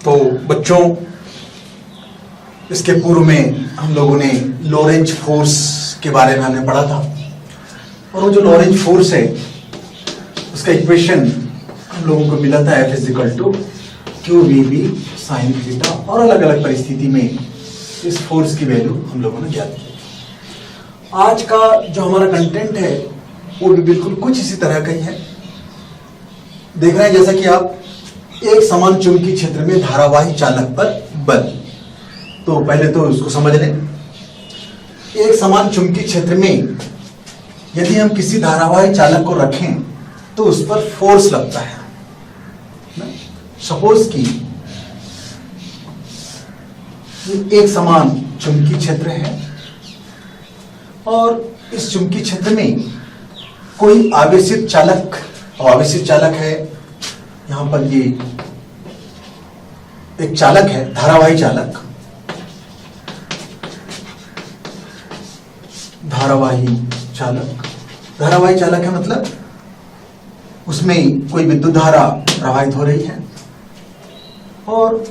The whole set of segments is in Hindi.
तो बच्चों, इसके पूर्व में हम लोगों ने लॉरेंज फोर्स के बारे में हमने पढ़ा था, और वो जो लॉरेंज फोर्स है उसका इक्वेशन हम लोगों को मिला था F = QVB sin थीटा, और अलग अलग परिस्थिति में इस फोर्स की वैल्यू हम लोगों ने ज्ञात की। आज का जो हमारा कंटेंट है वो भी बिल्कुल कुछ इसी तरह का ही है। देख रहे हैं जैसा कि आप एक समान चुंबकीय क्षेत्र में धारावाही चालक पर बल। तो पहले तो उसको समझ लें। एक समान चुंबकीय क्षेत्र में यदि हम किसी धारावाही चालक को रखें तो उस पर फोर्स लगता है। सपोज कि एक समान चुंबकीय क्षेत्र है और इस चुंबकीय क्षेत्र में कोई आवेशित चालक, और आवेशित चालक है यहां पर, ये एक चालक है, धारावाही चालक, धारावाही चालक है, मतलब उसमें कोई विद्युत धारा प्रवाहित हो रही है। और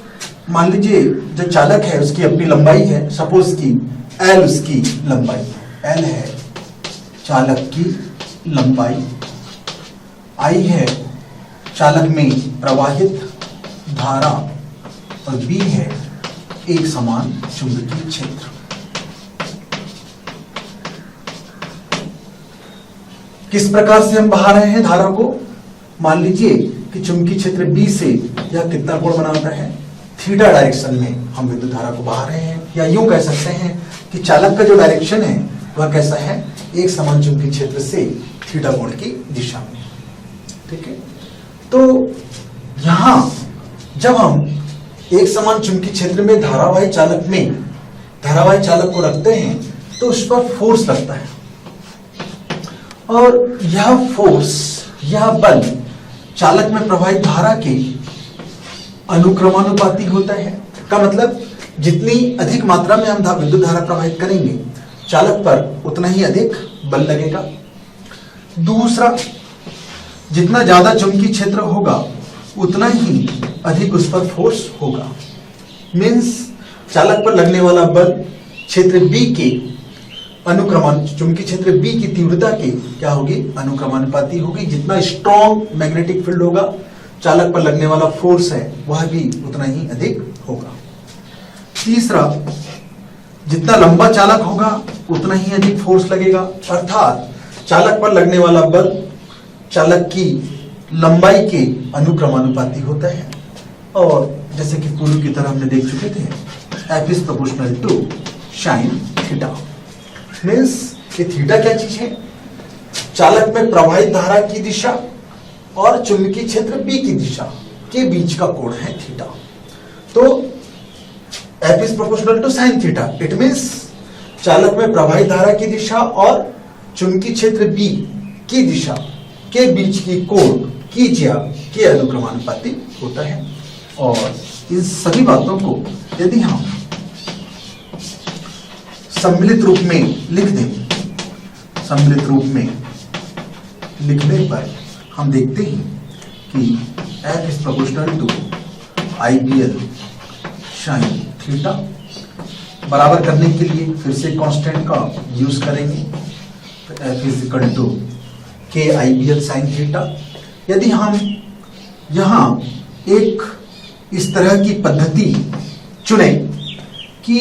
मान लीजिए जो चालक है उसकी अपनी लंबाई है, सपोज कि L उसकी लंबाई है, L है चालक की लंबाई, I है चालक में प्रवाहित धारा, और B है एक समान चुंबकीय क्षेत्र। किस प्रकार से हम बहा रहे हैं धारा को? मान लीजिए कि चुंबकीय क्षेत्र B से यह कितना कोण बनाता है, थीटा डायरेक्शन में हम विद्युत धारा को बहा रहे हैं। या यूं कह सकते हैं कि चालक का जो डायरेक्शन है वह कैसा है, एक समान चुंबकीय क्षेत्र से थीटा कोण की दिशा में। ठीक है, तो यहां जब हम एक समान चुंबकीय क्षेत्र में धारावाही चालक को रखते हैं तो उस पर फोर्स लगता है, और यह बल चालक में प्रवाहित धारा के अनुक्रमानुपाती होता है। का मतलब जितनी अधिक मात्रा में हम विद्युत धारा प्रवाहित करेंगे चालक पर उतना ही अधिक बल लगेगा। दूसरा, जितना ज्यादा चुंबकीय क्षेत्र होगा उतना ही अधिक उस पर फोर्स होगा। मीन्स चालक पर लगने वाला बल क्षेत्र B के चुंबकीय क्षेत्र B की तीव्रता के क्या होगी, अनुक्रमानुपाती होगी। जितना स्ट्रॉन्ग मैग्नेटिक फील्ड होगा चालक पर लगने वाला फोर्स है वह भी उतना ही अधिक होगा। तीसरा, जितना लंबा चालक होगा उतना ही अधिक फोर्स लगेगा, अर्थात चालक पर लगने वाला बल चालक की लंबाई के अनुक्रमानुपाती होता है। और जैसे कि पूर्व की तरह हमने देख चुके थे, F = sin थीटा। मीन्स कि थीटा क्या चीज है, चालक में प्रवाहित धारा की दिशा और चुंबकीय क्षेत्र B की दिशा के बीच का कोण है थीटा। तो F = sin theta. It means चालक में प्रवाहित धारा की दिशा और चुंबकीय क्षेत्र B की दिशा के बीच की कोण की ज्या के अनुक्रमानुपाती होता है। और इन सभी बातों को यदि हम सम्मिलित रूप में लिख दें, सम्मिलित रूप में लिखने पर हम देखते हैं कि F = IBL sin थीटा। बराबर करने के लिए फिर से कांस्टेंट का यूज करेंगे, तो F = KIBL sin थीटा। यदि हम यहां एक इस तरह की पद्धति चुने कि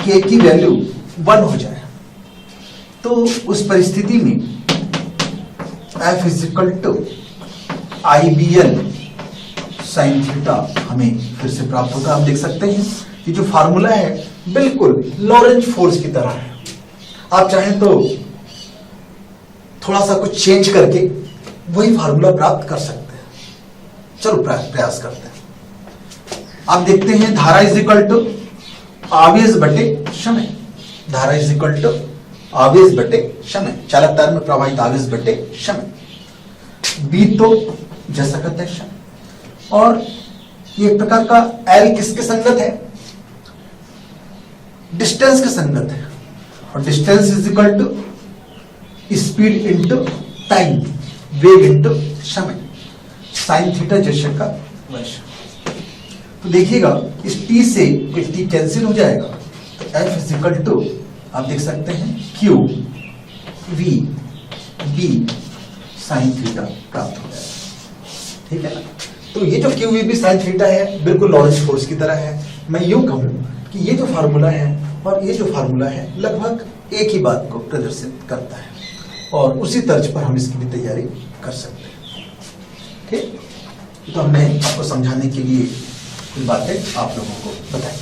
K की वैल्यू 1 हो जाए, तो उस परिस्थिति में F = IBL sin थीटा हमें फिर से प्राप्त होगा। आप देख सकते हैं कि जो फार्मूला है बिल्कुल लॉरेंज फोर्स की तरह है। आप चाहें तो थोड़ा सा कुछ चेंज करके वही फार्मूला प्राप्त कर सकते हैं। चलो प्रयास करते हैं। आप देखते हैं धारा = आवेश बटे समय। धारा = आवेश बटे समय, चालक तार में प्रवाहित आवेश बटे समय। B तो जैसा कहते हैं समय, और ये एक प्रकार का L किसके संगत है, डिस्टेंस के संगत है। और डिस्टेंस = स्पीड इंटू टाइम, वेग इंटू समय। साइन थीटा जैसे का वैसे। तो देखिएगा इस T से एक T कैंसिल हो जाएगा, तो F इज इक्वल टू आप देख सकते हैं Q V B sine theta प्राप्त हो जाएगा। ठीक है ना। तो ये जो Q V B sine theta है बिल्कुल लॉरेंस फोर्स की तरह है। मैं यूं कहूं कि ये जो फार्मूला है और ये जो फार्मूला है लगभग एक ही बात को प्रदर्शित करता है, और उसी तर्ज पर हम इसकी भी तैयारी कर सकते हैं। ठीक, तो हमने आपको समझाने के लिए कुछ बातें आप लोगों को बताई।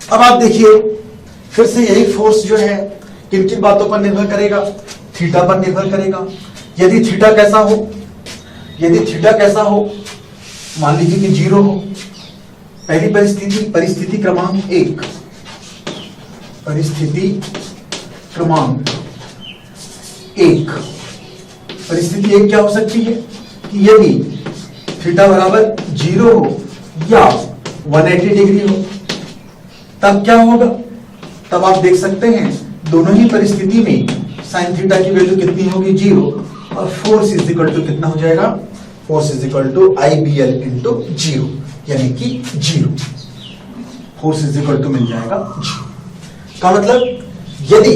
अब आप देखिए फिर से यही फोर्स जो है किन किन बातों पर निर्भर करेगा, थीटा पर निर्भर करेगा। यदि थीटा कैसा हो, मान लीजिए कि 0 हो। पहली परिस्थिति क्रमांक 1, परिस्थिति एक क्या हो सकती है कि यदि थीटा बराबर 0 हो या 180 डिग्री हो, तब क्या होगा, तब आप देख सकते हैं दोनों ही परिस्थिति में साइन थीटा की वैल्यू कितनी होगी 0, और फोर्स इज इक्वल टू कितना हो जाएगा, force is equal to IBL into 0, यानी कि 0। फोर्स इज इक्वल टू मिल जाएगा 0 का मतलब यदि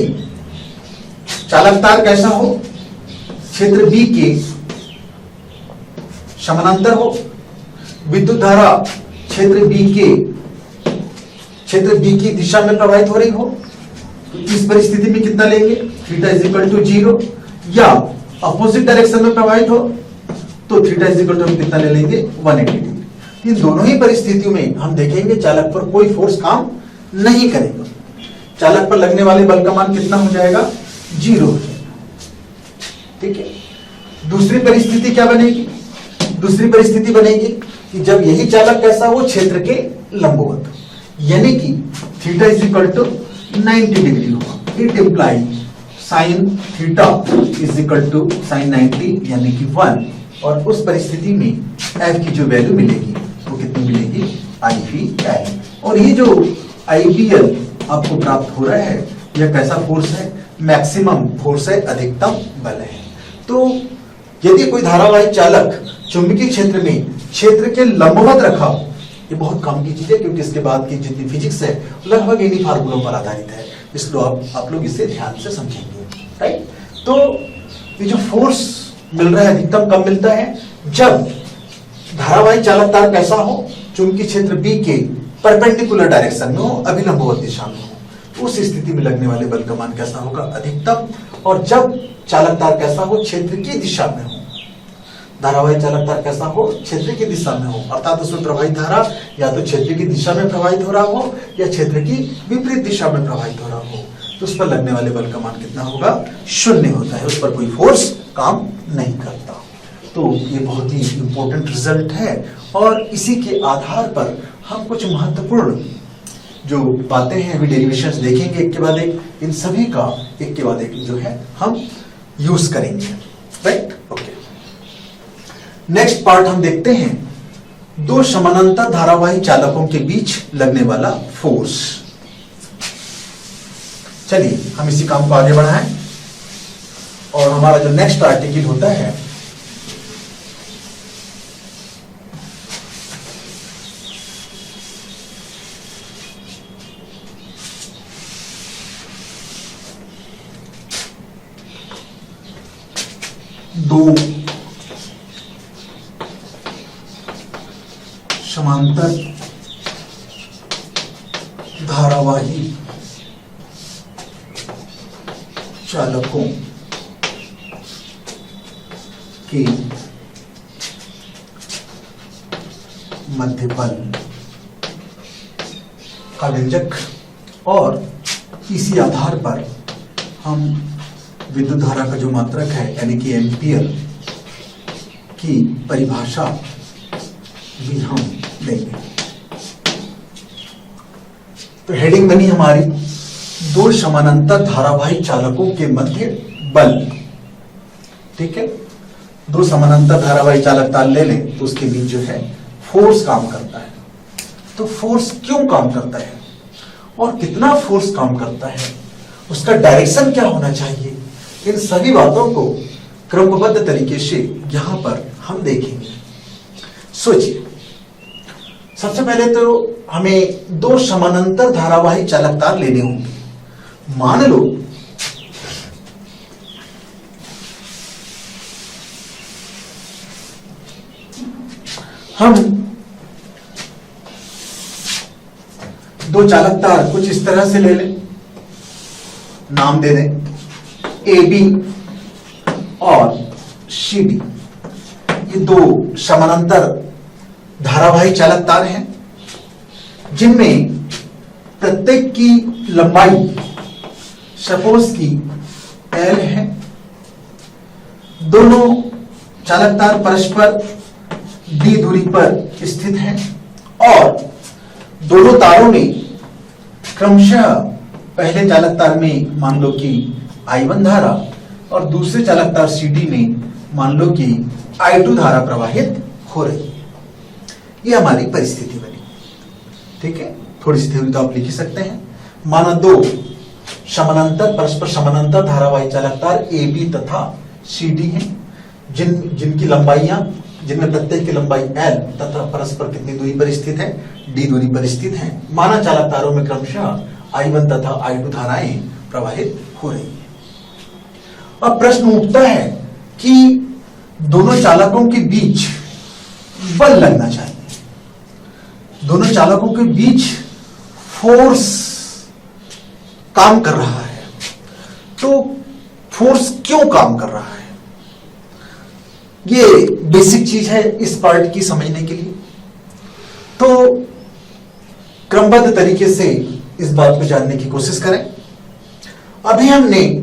चालक तार कैसा हो, क्षेत्र B के समानांतर हो, विद्युत धारा क्षेत्र B की दिशा में प्रवाहित हो रही हो, तो इस परिस्थिति में कितना लेंगे, थीटा इज इक्वल टू 0, या अपोजिट डायरेक्शन में प्रवाहित हो तो थीटा इज इक्वल टू हम कितना ले लेंगे 180 डिग्री। इन दोनों ही परिस्थितियों में हम देखेंगे चालक पर कोई फोर्स काम नहीं करेगा, चालक पर लगने वाले बल का मान कितना हो जाएगा, 0 हो जाएगा। ठीक है। दूसरी परिस्थिति क्या बनेगी, दूसरी परिस्थिति बनेगी कि जब यही चालक कैसा हो, क्षेत्र के लंबवत, यानी कि theta is equal to 90 degree होगा। It imply sine theta is equal to sine 90 यानी कि 1, और उस परिस्थिति में F की जो वैल्यू मिलेगी वो कितनी मिलेगी, IBL। और ये जो IBL आपको प्राप्त हो रहा है यह कैसा फोर्स है, मैक्सिमम फोर्स है, अधिकतम बल है। तो यदि कोई धारावाही चालक चुंबकीय क्षेत्र में क्षेत्र के लंबवत रखा हो, ये बहुत काम की चीज है, क्योंकि इसके बाद की जितनी फिजिक्स है लगभग इन्हीं फार्मूलों पर आधारित है, इसलिए आप लोग इसे ध्यान से समझेंगे। राइट। तो ये जो फोर्स मिल रहा है अधिकतम कब मिलता है, जब धारावाही चालक तार कैसा हो, चुंबकीय क्षेत्र B के परपेंडिकुलर डायरेक्शन में हो, अभिलंबवत दिशा में हो, उस स्थिति में लगने वाले बल का मान कैसा होगा, अधिकतम। और जब चालक तार कैसा हो, क्षेत्र की दिशा में हो, धारावाही चालक तार कैसा हो, क्षेत्र की दिशा में हो, अर्थात उसमें प्रवाहित धारा या तो क्षेत्र की दिशा में प्रवाहित हो रहा हो या क्षेत्र की विपरीत दिशा में प्रवाहित हो रहा हो, तो उस पर लगने वाले बल का मान कितना होगा, 0 होता है, उस पर कोई फोर्स काम नहीं करता। तो ये बहुत ही इंपॉर्टेंट रिजल्ट है, और इसी के आधार पर हम कुछ महत्वपूर्ण जो बातें हैं अभी डेरिवेशंस देखेंगे एक के बाद एक, इन सभी का एक के बाद एक जो है हम यूज करेंगे। Right, okay. नेक्स्ट पार्ट हम देखते हैं दो समानांतर धारावाही चालकों के बीच लगने वाला फोर्स। चलिए हम इसी काम को आगे बढ़ाएं, और हमारा जो नेक्स्ट आर्टिकल होता है दो समांतर धारावाही चालकों के मध्य बल का व्यंजक, और इसी आधार पर हम विद्युत धारा का जो मात्रक है यानी कि एम्पियर की परिभाषा भी हम देंगे। तो हेडिंग बनी हमारी दो समानांतर धारावाही चालकों के मध्य बल। ठीक है, दो समानांतर धारावाही चालक तार ले लें तो उसके बीच जो है फोर्स काम करता है। तो फोर्स क्यों काम करता है और कितना फोर्स काम करता है, उसका डायरेक्शन क्या होना चाहिए, इन सभी बातों को क्रमबद्ध तरीके से यहां पर हम देखेंगे। सोचिए, सबसे पहले तो हमें दो समानांतर धारावाही चालक तार लेने होंगे। मान लो हम दो चालक तार कुछ इस तरह से ले लें, नाम दे दें ए बी और सी डी। ये दो समानांतर धारावाही चालक तार हैं जिनमें प्रत्येक की लंबाई सपोज की L है। दोनों चालक तार परस्पर d दूरी पर स्थित हैं और दोनों तारों में क्रमशः पहले चालक तार में मान लो कि I1 धारा और दूसरे चालक तार CD में मान लो कि I2 धारा प्रवाहित हो रही है। यह हमारी परिस्थिति बनी। ठीक है, थोड़ी सी थ्योरी तो आप लिख ही सकते हैं। माना दो समानांतर परस्पर समानांतर धारावाही चालक तार AB तथा CD हैं जिनकी लंबाइयां जिनमें प्रत्येक की लंबाई L तथा परस्पर कितनी दूरी पर स्थित है, D दूरी पर स्थित है। माना चालक तारों में क्रमशः I1 तथा I2 धाराएं प्रवाहित हो रही है। अब प्रश्न उठता है कि दोनों चालकों के बीच बल लगना चाहिए, दोनों चालकों के बीच फोर्स काम कर रहा है। तो फोर्स क्यों काम कर रहा है, ये बेसिक चीज है इस पार्ट की समझने के लिए। तो क्रमबद्ध तरीके से इस बात को जानने की कोशिश करें। अभी हमने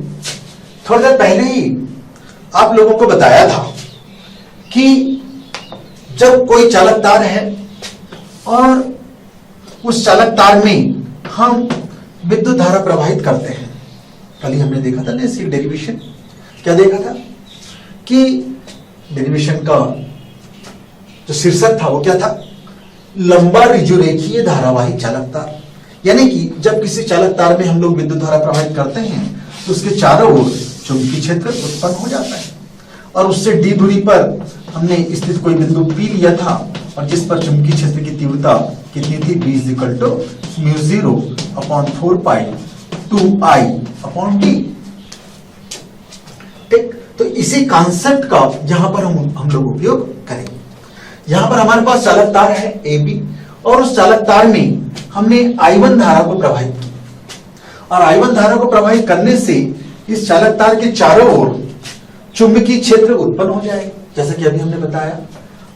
थोड़ी देर पहले ही आप लोगों को बताया था कि जब कोई चालक तार है और उस चालक तार में हम विद्युत धारा प्रवाहित करते हैं, कल ही हमने देखा था ना इसकी डेरिवेशन। क्या देखा था कि डेरिवेशन का जो शीर्षक था वो क्या था, लंबा ऋजुरेखीय धारावाही चालक तार। यानी कि जब किसी चालक तार में हम लोग विद्युत धारा प्रवाहित करते हैं तो उसके चारों ओर चुंबकीय क्षेत्र उत्पन्न हो जाता है और उससे d दूरी पर हमने स्थित कोई बिंदु P लिया था और जिस पर चुंबकीय क्षेत्र की तीव्रता कितनी थी, B = μ0/4π 2I/d। ठीक, तो इसी कॉन्सेप्ट का यहां पर हम लोग उपयोग करेंगे। यहां पर हमारे पास चालक तार है AB और उस चालक तार में हमने I1 धारा को प्रवाहित किया और I1 धारा को प्रवाहित करने से इस चालक तार के चारों ओर चुंबकीय क्षेत्र उत्पन्न हो जाएगा। जैसा कि अभी हमने बताया,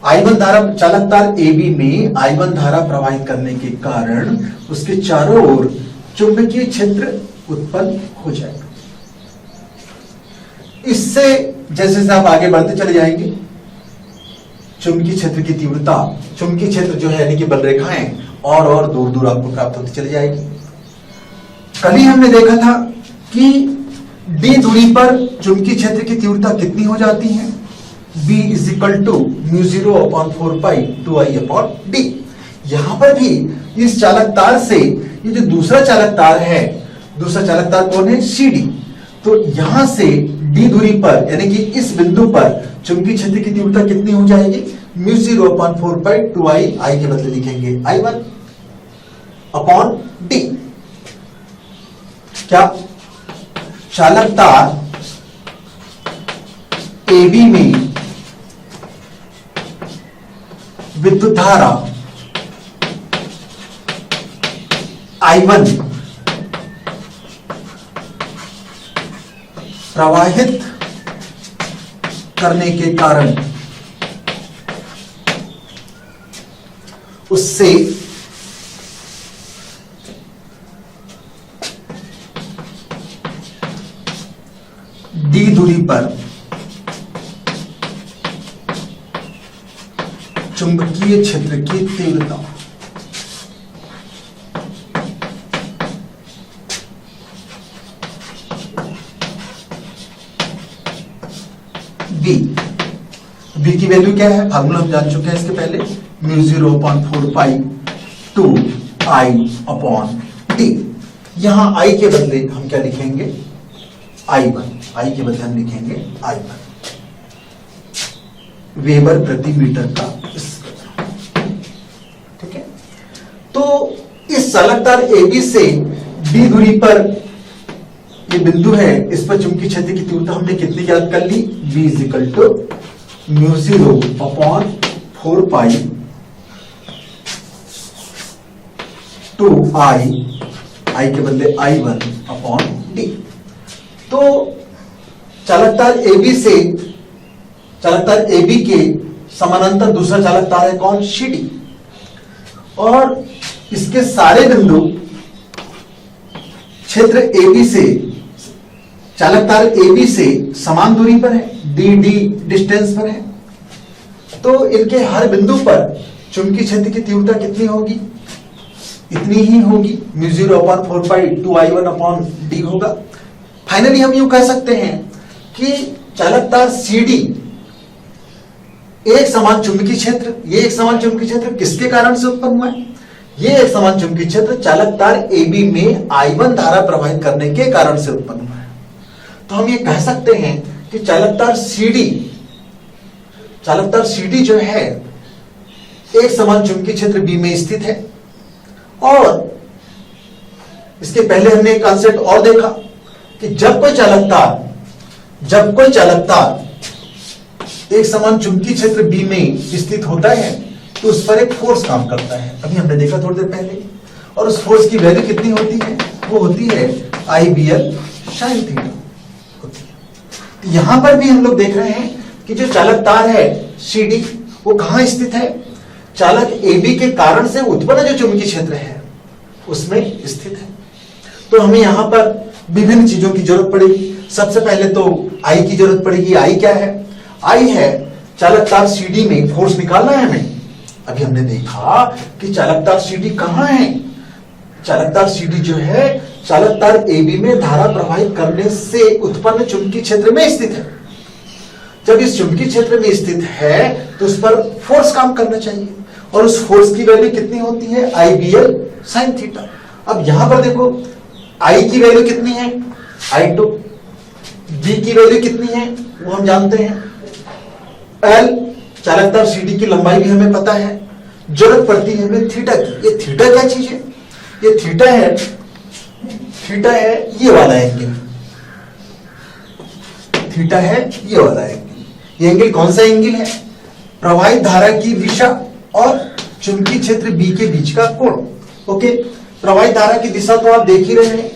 I1 धारा चालक तार AB में I1 धारा प्रवाहित करने के कारण उसके चारों ओर चुंबकीय क्षेत्र उत्पन्न हो जाएगा। इससे जैसे जैसे आप आगे बढ़ते चले जाएंगे चुंबकीय क्षेत्र की तीव्रता, चुंबकीय क्षेत्र जो है यानी कि बल रेखाएं और दूर दूर आपको प्राप्त होती चली जाएगी। कल ही हमने देखा था कि d दूरी पर चुंबकीय क्षेत्र की तीव्रता कितनी हो जाती है, B = μ0/4π 2I/d। यहां पर भी इस चालक तार से ये जो दूसरा चालक तार है, दूसरा चालक तार कौन है, CD। तो यहां से d दूरी पर यानी कि इस बिंदु पर चुंबकीय क्षेत्र की तीव्रता कितनी हो जाएगी, μ0/4π 2I के बदले लिखेंगे I1/d। क्या चालक तार AB में विद्युत धारा I1 प्रवाहित करने के कारण उससे d दूरी पर चुंबकीय क्षेत्र की तीव्रता B की वैल्यू क्या है, फार्मूला हम जान चुके हैं इसके पहले, μ0/4π 2I/d। यहां I के बदले हम क्या लिखेंगे, I1। I के बदले हम लिखेंगे I1, वेबर प्रति मीटर का स्क्वायर। ठीक है, तो इस चालक तार AB से D दूरी पर ये बिंदु है, इस पर चुंबकीय क्षेत्र की तीव्रता हमने कितनी ज्ञात कर ली, V equal to mu 0/4 pi two I के बदले I1/D। तो चालक तार AB के समानांतर दूसरा चालक तार है कौन, CD, और इसके सारे बिंदु क्षेत्र AB से, चालक तार AB से समान दूरी पर है, DD डिस्टेंस पर है। तो इनके हर बिंदु पर चुंबकीय क्षेत्र की तीव्रता कितनी होगी, इतनी ही होगी, म्यू 0/4 पाई 2I1/D होगा। फाइनली हम यूं कह सकते हैं कि चालक तार CD एक समान चुंबकीय क्षेत्र, ये एक समान चुंबकीय क्षेत्र किसके कारण से उत्पन्न हुआ है, ये एक समान चुंबकीय क्षेत्र चालक तार AB में I1 धारा प्रवाहित करने के कारण से उत्पन्न हुआ है। तो हम ये कह सकते हैं कि चालक तार CD जो है एक समान चुंबकीय क्षेत्र B में स्थित है। और इसके पहले हमने एक कॉन्सेप्ट और देखा कि जब कोई चालक तार एक समान चुंबकीय क्षेत्र B में स्थित होता है तो उस पर एक फोर्स काम करता है, अभी हमने देखा थोड़ी देर पहले, और उस फोर्स की वैल्यू कितनी होती है, वो होती है IBL sin थीटा होती है। यहां पर भी हम लोग देख रहे हैं कि जो चालक तार है CD वो कहां स्थित है, चालक AB के कारण से उत्पन्न जो चुंबकीय क्षेत्र है उसमें स्थित है। तो हमें यहां पर विभिन्न चीजों की जरूरत पड़ेगी। सबसे पहले तो I की जरूरत पड़ेगी। I क्या है, I है चालक तार CD में फोर्स निकालना है हमें। अभी हमने देखा कि चालक तार CD कहां है, चालक तार CD जो है चालक तार AB में धारा प्रवाहित करने से उत्पन्न चुंबकीय क्षेत्र में स्थित है। जब इस चुंबकीय क्षेत्र में स्थित है तो उस पर फोर्स काम करना चाहिए, और उस फोर्स की वैल्यू कितनी होती है, IBL sin थीटा। अब यहां पर देखो I की वैल्यू कितनी है, I2, B की वैल्यू कितनी है वो हम जानते हैं, L चालक तार CD की लंबाई भी हमें पता है, जरूरत पड़ती है हमें थीटा की। ये थीटा क्या चीज है, ये थीटा है ये वाला एंगल, थीटा है ये वाला एंगल। ये एंगल कौन सा एंगल है, प्रवाहित धारा की दिशा और चुंबकीय क्षेत्र B के बीच का कोण। ओके, प्रवाहित धारा की दिशा तो आप देख ही रहे हैं,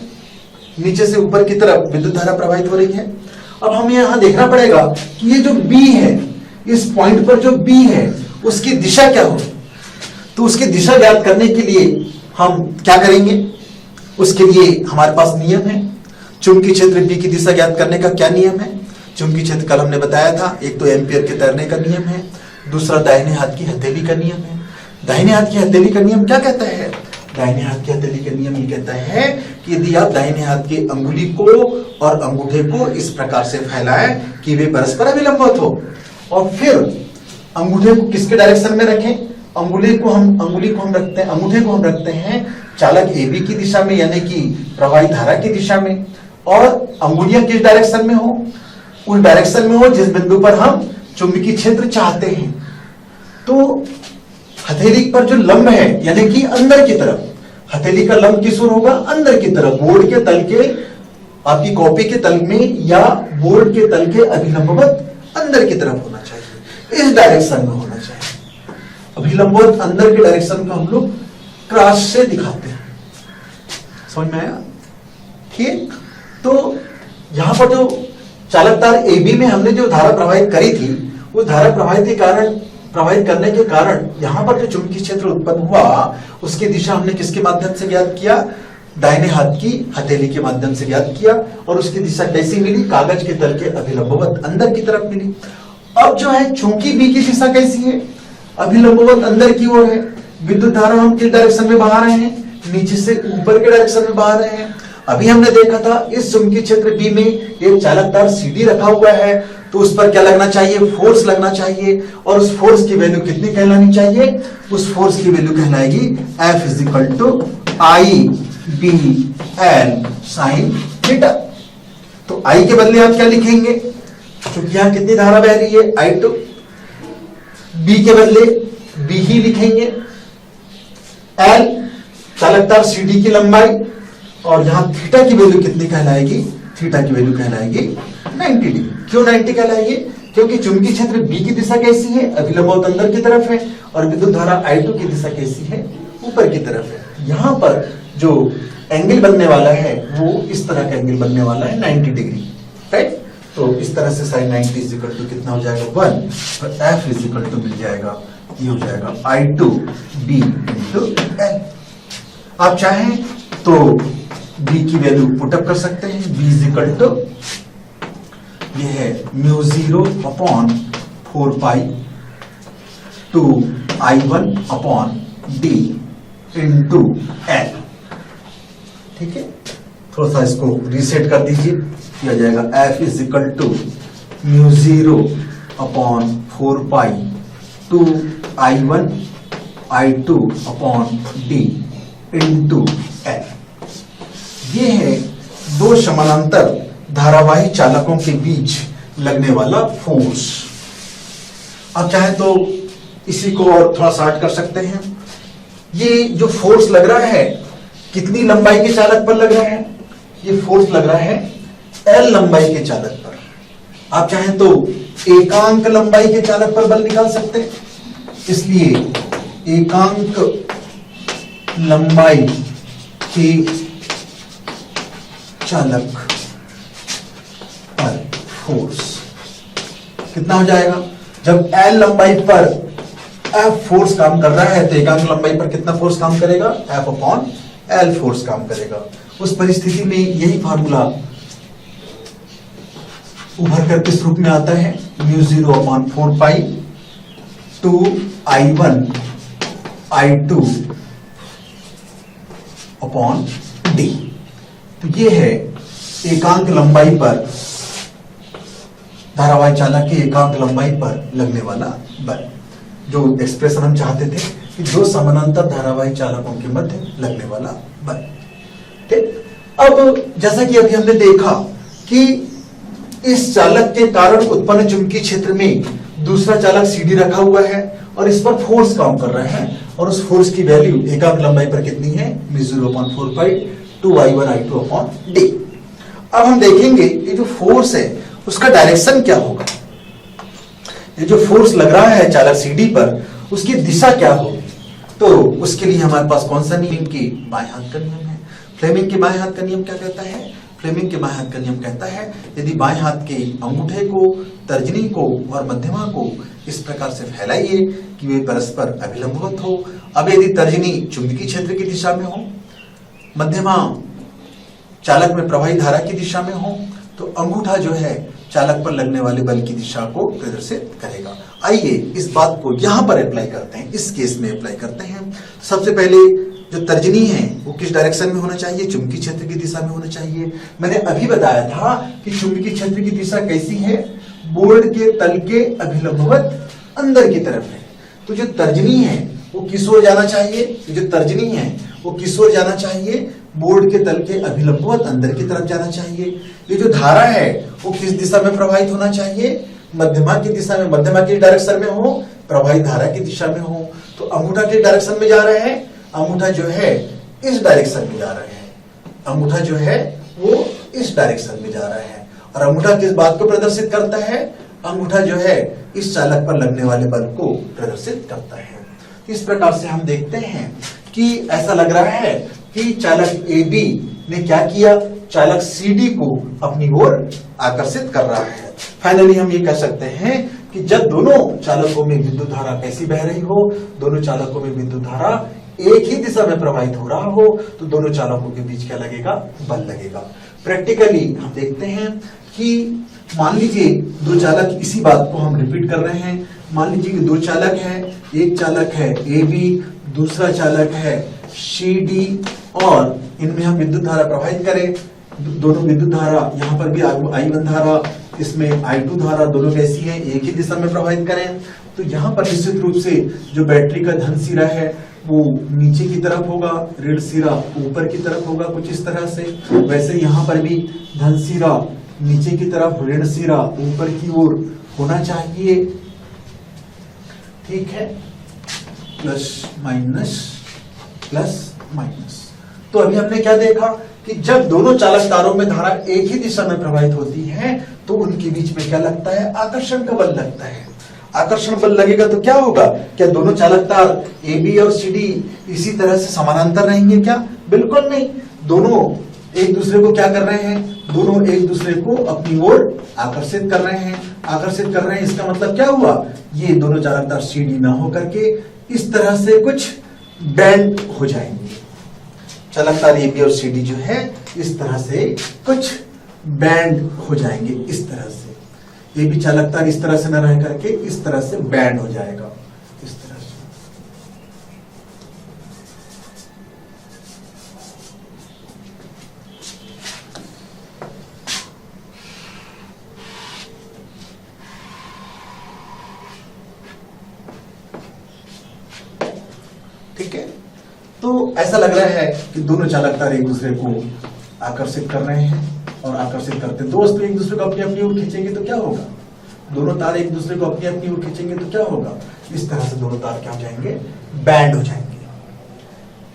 नीचे से ऊपर की तरफ विद्युत धारा प्रवाहित हो रही है। अब हमें यहां देखना पड़ेगा कि ये जो B है, इस पॉइंट पर जो B है उसकी दिशा क्या हो। तो उसकी दिशा ज्ञात करने के लिए हम क्या करेंगे, उसके लिए हमारे पास नियम है। चुंबकीय क्षेत्र B की दिशा ज्ञात करने का क्या नियम है, चुंबकीय क्षेत्र कल हमने बताया था, एक तो एम्पियर के तैरने का नियम है, दूसरा दाहिने हाथ की हथेली का नियम है। दाहिने हाथ की हथेली का नियम क्या कहता है, दाहिने हाथ की हथेली का नियम ये कहता है कि यदि आप दाहिने हाथ की अंगुली को और अंगूठे को इस प्रकार से फैलाएं कि वे परस्पर अभिलंबित हो, और फिर अंगूठे को किसके डायरेक्शन में रखें, अंगूठे को हम रखते हैं चालक AB की दिशा में, यानी कि प्रवाहित धारा की दिशा में, और अंगुलियां किस डायरेक्शन में हो, उस डायरेक्शन में हो जिस बिंदु पर हम चुंबकीय क्षेत्र चाहते हैं। तो हथेली पर जो लंब है यानी कि अंदर की तरफ, हथेली का लंब किस ओर होगा, अंदर की तरफ, बोर्ड के तल के, आपकी कॉपी के तल में या बोर्ड के तल के अभिलंबवत अंदर की तरफ होना चाहिए, इस डायरेक्शन में होना चाहिए। अभिलंबवत अंदर के डायरेक्शन को हम लोग क्रॉस से दिखाते हैं, समझ में आया, ठीक। तो यहां पर जो चालक तार AB में हमने जो धारा प्रवाहित करी थी, वो धारा प्रवाहित करने के कारण यहां पर जो चुंबकीय क्षेत्र उत्पन्न हुआ उसकी दिशा हमने किसके माध्यम से ज्ञात किया, दाहिने हाथ की हथेली के माध्यम से ज्ञात किया, और उसकी दिशा कैसी मिली, कागज के तल के अभिलंबवत अंदर की तरफ मिली। अब जो है चूंकि B की दिशा कैसी है, अभिलंबवत अंदर की ओर है, विद्युत धारा हम किस डायरेक्शन में बहा रहे हैं, नीचे से ऊपर के डायरेक्शन में बहा रहे हैं। अभी हमने देखा था इस चुंबकीय क्षेत्र B में एक चालक तार CD रखा हुआ है, तो उस पर क्या लगना चाहिए, फोर्स लगना चाहिए, और उस फोर्स की वैल्यू कितनी कहलानी चाहिए, उस फोर्स की वैल्यू कहलाएगी F = IBL sin थीटा। तो I के बदले आप क्या लिखेंगे, क्योंकि यहां कितनी धारा बह रही है, I2, B के बदले B ही लिखेंगे, L चालक तार CD की लंबाई, और यहां थीटा की वैल्यू कितनी कहलाएगी? थीटा की वैल्यू कहलाएगी 90 डिग्री। क्यों 90 कहलाएगी? क्योंकि चुंबकीय क्षेत्र B की दिशा कैसी है? अभिलंबवत अंदर की तरफ है, और विद्युत धारा I2 की दिशा कैसी है? ऊपर की तरफ है। यहां पर जो एंगल बनने वाला है वो इस तरह का एंगल बनने वाला है 90 डिग्री, राइट? तो इस तरह से sin 90 इज इक्वल टू कितना हो जाएगा? 1, और F इज इक्वल टू मिल जाएगा, ये हो जाएगा I2B इंटू L। आप चाहें तो B की वैल्यू पुटअप कर सकते हैं। B इज इक्वल टू ये है μ0 upon 4 pi two I1 upon D into L। ठीक है, थोड़ा सा इसको रीसेट कर दीजिए, किया जाएगा F is equal to μ0 upon 4 pi two I1 I2 upon D into L। ये है दो समानांतर धारावाही चालकों के बीच लगने वाला फोर्स। आप चाहे तो इसी को और थोड़ा शार्ट कर सकते हैं। ये जो फोर्स लग रहा है कितनी लंबाई के चालक पर लग रहा है? ये फोर्स लग रहा है L लंबाई के चालक पर। आप चाहें तो एकांक लंबाई के चालक पर बल निकाल सकते हैं, इसलिए एकांक लंबाई के चालक पर फोर्स कितना हो जाएगा? जब L लंबाई पर F फोर्स काम कर रहा है तो एकांक लंबाई पर कितना फोर्स काम करेगा? F अपॉन L फोर्स काम करेगा। उस परिस्थिति में यही फार्मूला उभर कर किस रूप में आता है? μ0 upon 4 pi two I1 I2 upon D। तो ये है एकांक लंबाई पर, धारावाही चालक की एकांक लंबाई पर लगने वाला बल। जो एक्सप्रेशन हम चाहते थे कि दो समानांतर धारावाही चालकों के मध्य लगने वाला बल। ठीक, अब जैसा कि अभी हमने देखा कि इस चालक के कारण उत्पन्न चुंबकीय क्षेत्र में दूसरा चालक CD रखा हुआ है और इस पर फोर्स काम कर रहा है, और उस फोर्स की वैल्यू एकांक लंबाई पर कितनी है? μ0 upon 4 pi two I1 I2 upon D। अब हम देखेंगे ये जो फोर्स है उसका डायरेक्शन क्या होगा। ये जो फोर्स लग रहा है चालक CD पर, उसकी दिशा क्या होगी? तो उसके लिए हमारे पास कौन सा नियम की बाएं हाथ का नियम है। फ्लेमिंग के बाएं हाथ का नियम क्या कहता है? फ्लेमिंग के बाएं हाथ का नियम कहता है यदि बाएं हाथ के अंगूठे को, तर्जनी को और मध्यमा को इस प्रकार से फैलाइए कि वे परस्पर अभिलंबवत हो। अब यदि तर्जनी चुंबकीय क्षेत्र की दिशा में हो, मध्यमा चालक में प्रवाही धारा की दिशा में हो, तो अंगूठा जो है चालक पर लगने वाले बल की दिशा को प्रदर्शित करेगा। आइए इस बात को यहां पर अप्लाई करते हैं, इस केस में अप्लाई करते हैं। सबसे पहले जो तर्जनी है वो किस डायरेक्शन में होना चाहिए? चुंबकीय क्षेत्र की दिशा में होना चाहिए। मैंने अभी बताया था कि चुंबकीय क्षेत्र की दिशा कैसी है? बोर्ड के तल के अभिलंबवत अंदर की तरफ है। तो जो तर्जनी है वो किस ओर जाना चाहिए? जो तर्जनी है वो किस ओर जाना चाहिए? बोर्ड के तल के अभिलंबवत अंदर की तरफ जाना चाहिए। ये जो धारा है वो किस दिशा में प्रवाहित होना चाहिए? मध्यमा की दिशा में। मध्यमा की डायरेक्शन में हो, प्रवाहित धारा की दिशा में हो। तो अंगूठा किस डायरेक्शन में जा रहा है? अंगूठा जो है इस डायरेक्शन में जा रहा है। अंगूठा जो है वो इस डायरेक्शन में जा रहा है। और अंगूठा किस बात को प्रदर्शित करता है? अंगूठा जो है इस चालक पर लगने वाले बल को प्रदर्शित करता है। इस प्रकार से हम देखते हैं कि ऐसा लग रहा है कि चालक AB ने क्या किया? चालक CD को अपनी ओर आकर्षित कर रहा है। फाइनली हम ये कह सकते हैं कि जब दोनों चालकों में विद्युत धारा कैसी बह रही हो, दोनों चालकों में विद्युत धारा एक ही दिशा में प्रवाहित हो रहा हो, तो दोनों चालकों के बीच क्या लगेगा? बल लगेगा। प्रैक्टिकली हम देखते हैं कि मान लीजिए दो चालक, इसी बात को हम रिपीट कर रहे हैं। मान लीजिए कि दो चालक है, एक चालक है AB, दूसरा चालक है CD, और इनमें हम विद्युत धारा प्रवाहित करें। दोनों विद्युत धारा, यहाँ पर भी I1 धारा, इसमें I2 धारा, दोनों कैसी है? एक ही दिशा में प्रवाहित करें। तो यहाँ पर निश्चित रूप से जो बैटरी का धन सिरा है वो नीचे की तरफ होगा, ऋण सिरा ऊपर की तरफ होगा, कुछ इस तरह से। वैसे यहाँ पर भी धन सिरा नीचे की तरफ, ऋण सिरा ऊपर की ओर होना चाहिए। ठीक है, प्लस माइनस प्लस माइनस। तो अभी हमने क्या देखा कि जब दोनों चालक तारों में धारा एक ही दिशा में प्रवाहित होती है तो उनके बीच में क्या लगता है, आकर्षण का बल लगता है। आकर्षण बल लगेगा तो क्या होगा, क्या दोनों चालक तार ए बी और सी डी इसी तरह से समानांतर रहेंगे क्या? बिल्कुल नहीं। दोनों एक दूसरे को क्या कर रहे हैं, दोनों एक दूसरे को अपनी ओर आकर्षित कर रहे हैं। आकर्षित कर रहे हैं इसका मतलब क्या हुआ, ये दोनों चालक तार सी डी ना होकर के इस तरह से कुछ बैंड हो जाएंगे। चालक तार ए बी और सी डी जो है इस तरह से कुछ बैंड हो जाएंगे। इस तरह से ये भी चालक तार इस तरह से न रह करके इस तरह से बैंड हो जाएगा, इस तरह से। ठीक है, तो ऐसा लग रहा है कि दोनों चालक तार एक दूसरे को आकर्षित कर रहे हैं और आकर्षित करते दोस्त एक दूसरे को अपनी अपनी ओर खींचेंगे तो क्या होगा, दोनों तार एक दूसरे को अपनी अपनी ओर खींचेंगे तो क्या होगा, इस तरह से दोनों तार क्या हो जाएंगे, बैंड हो जाएंगे।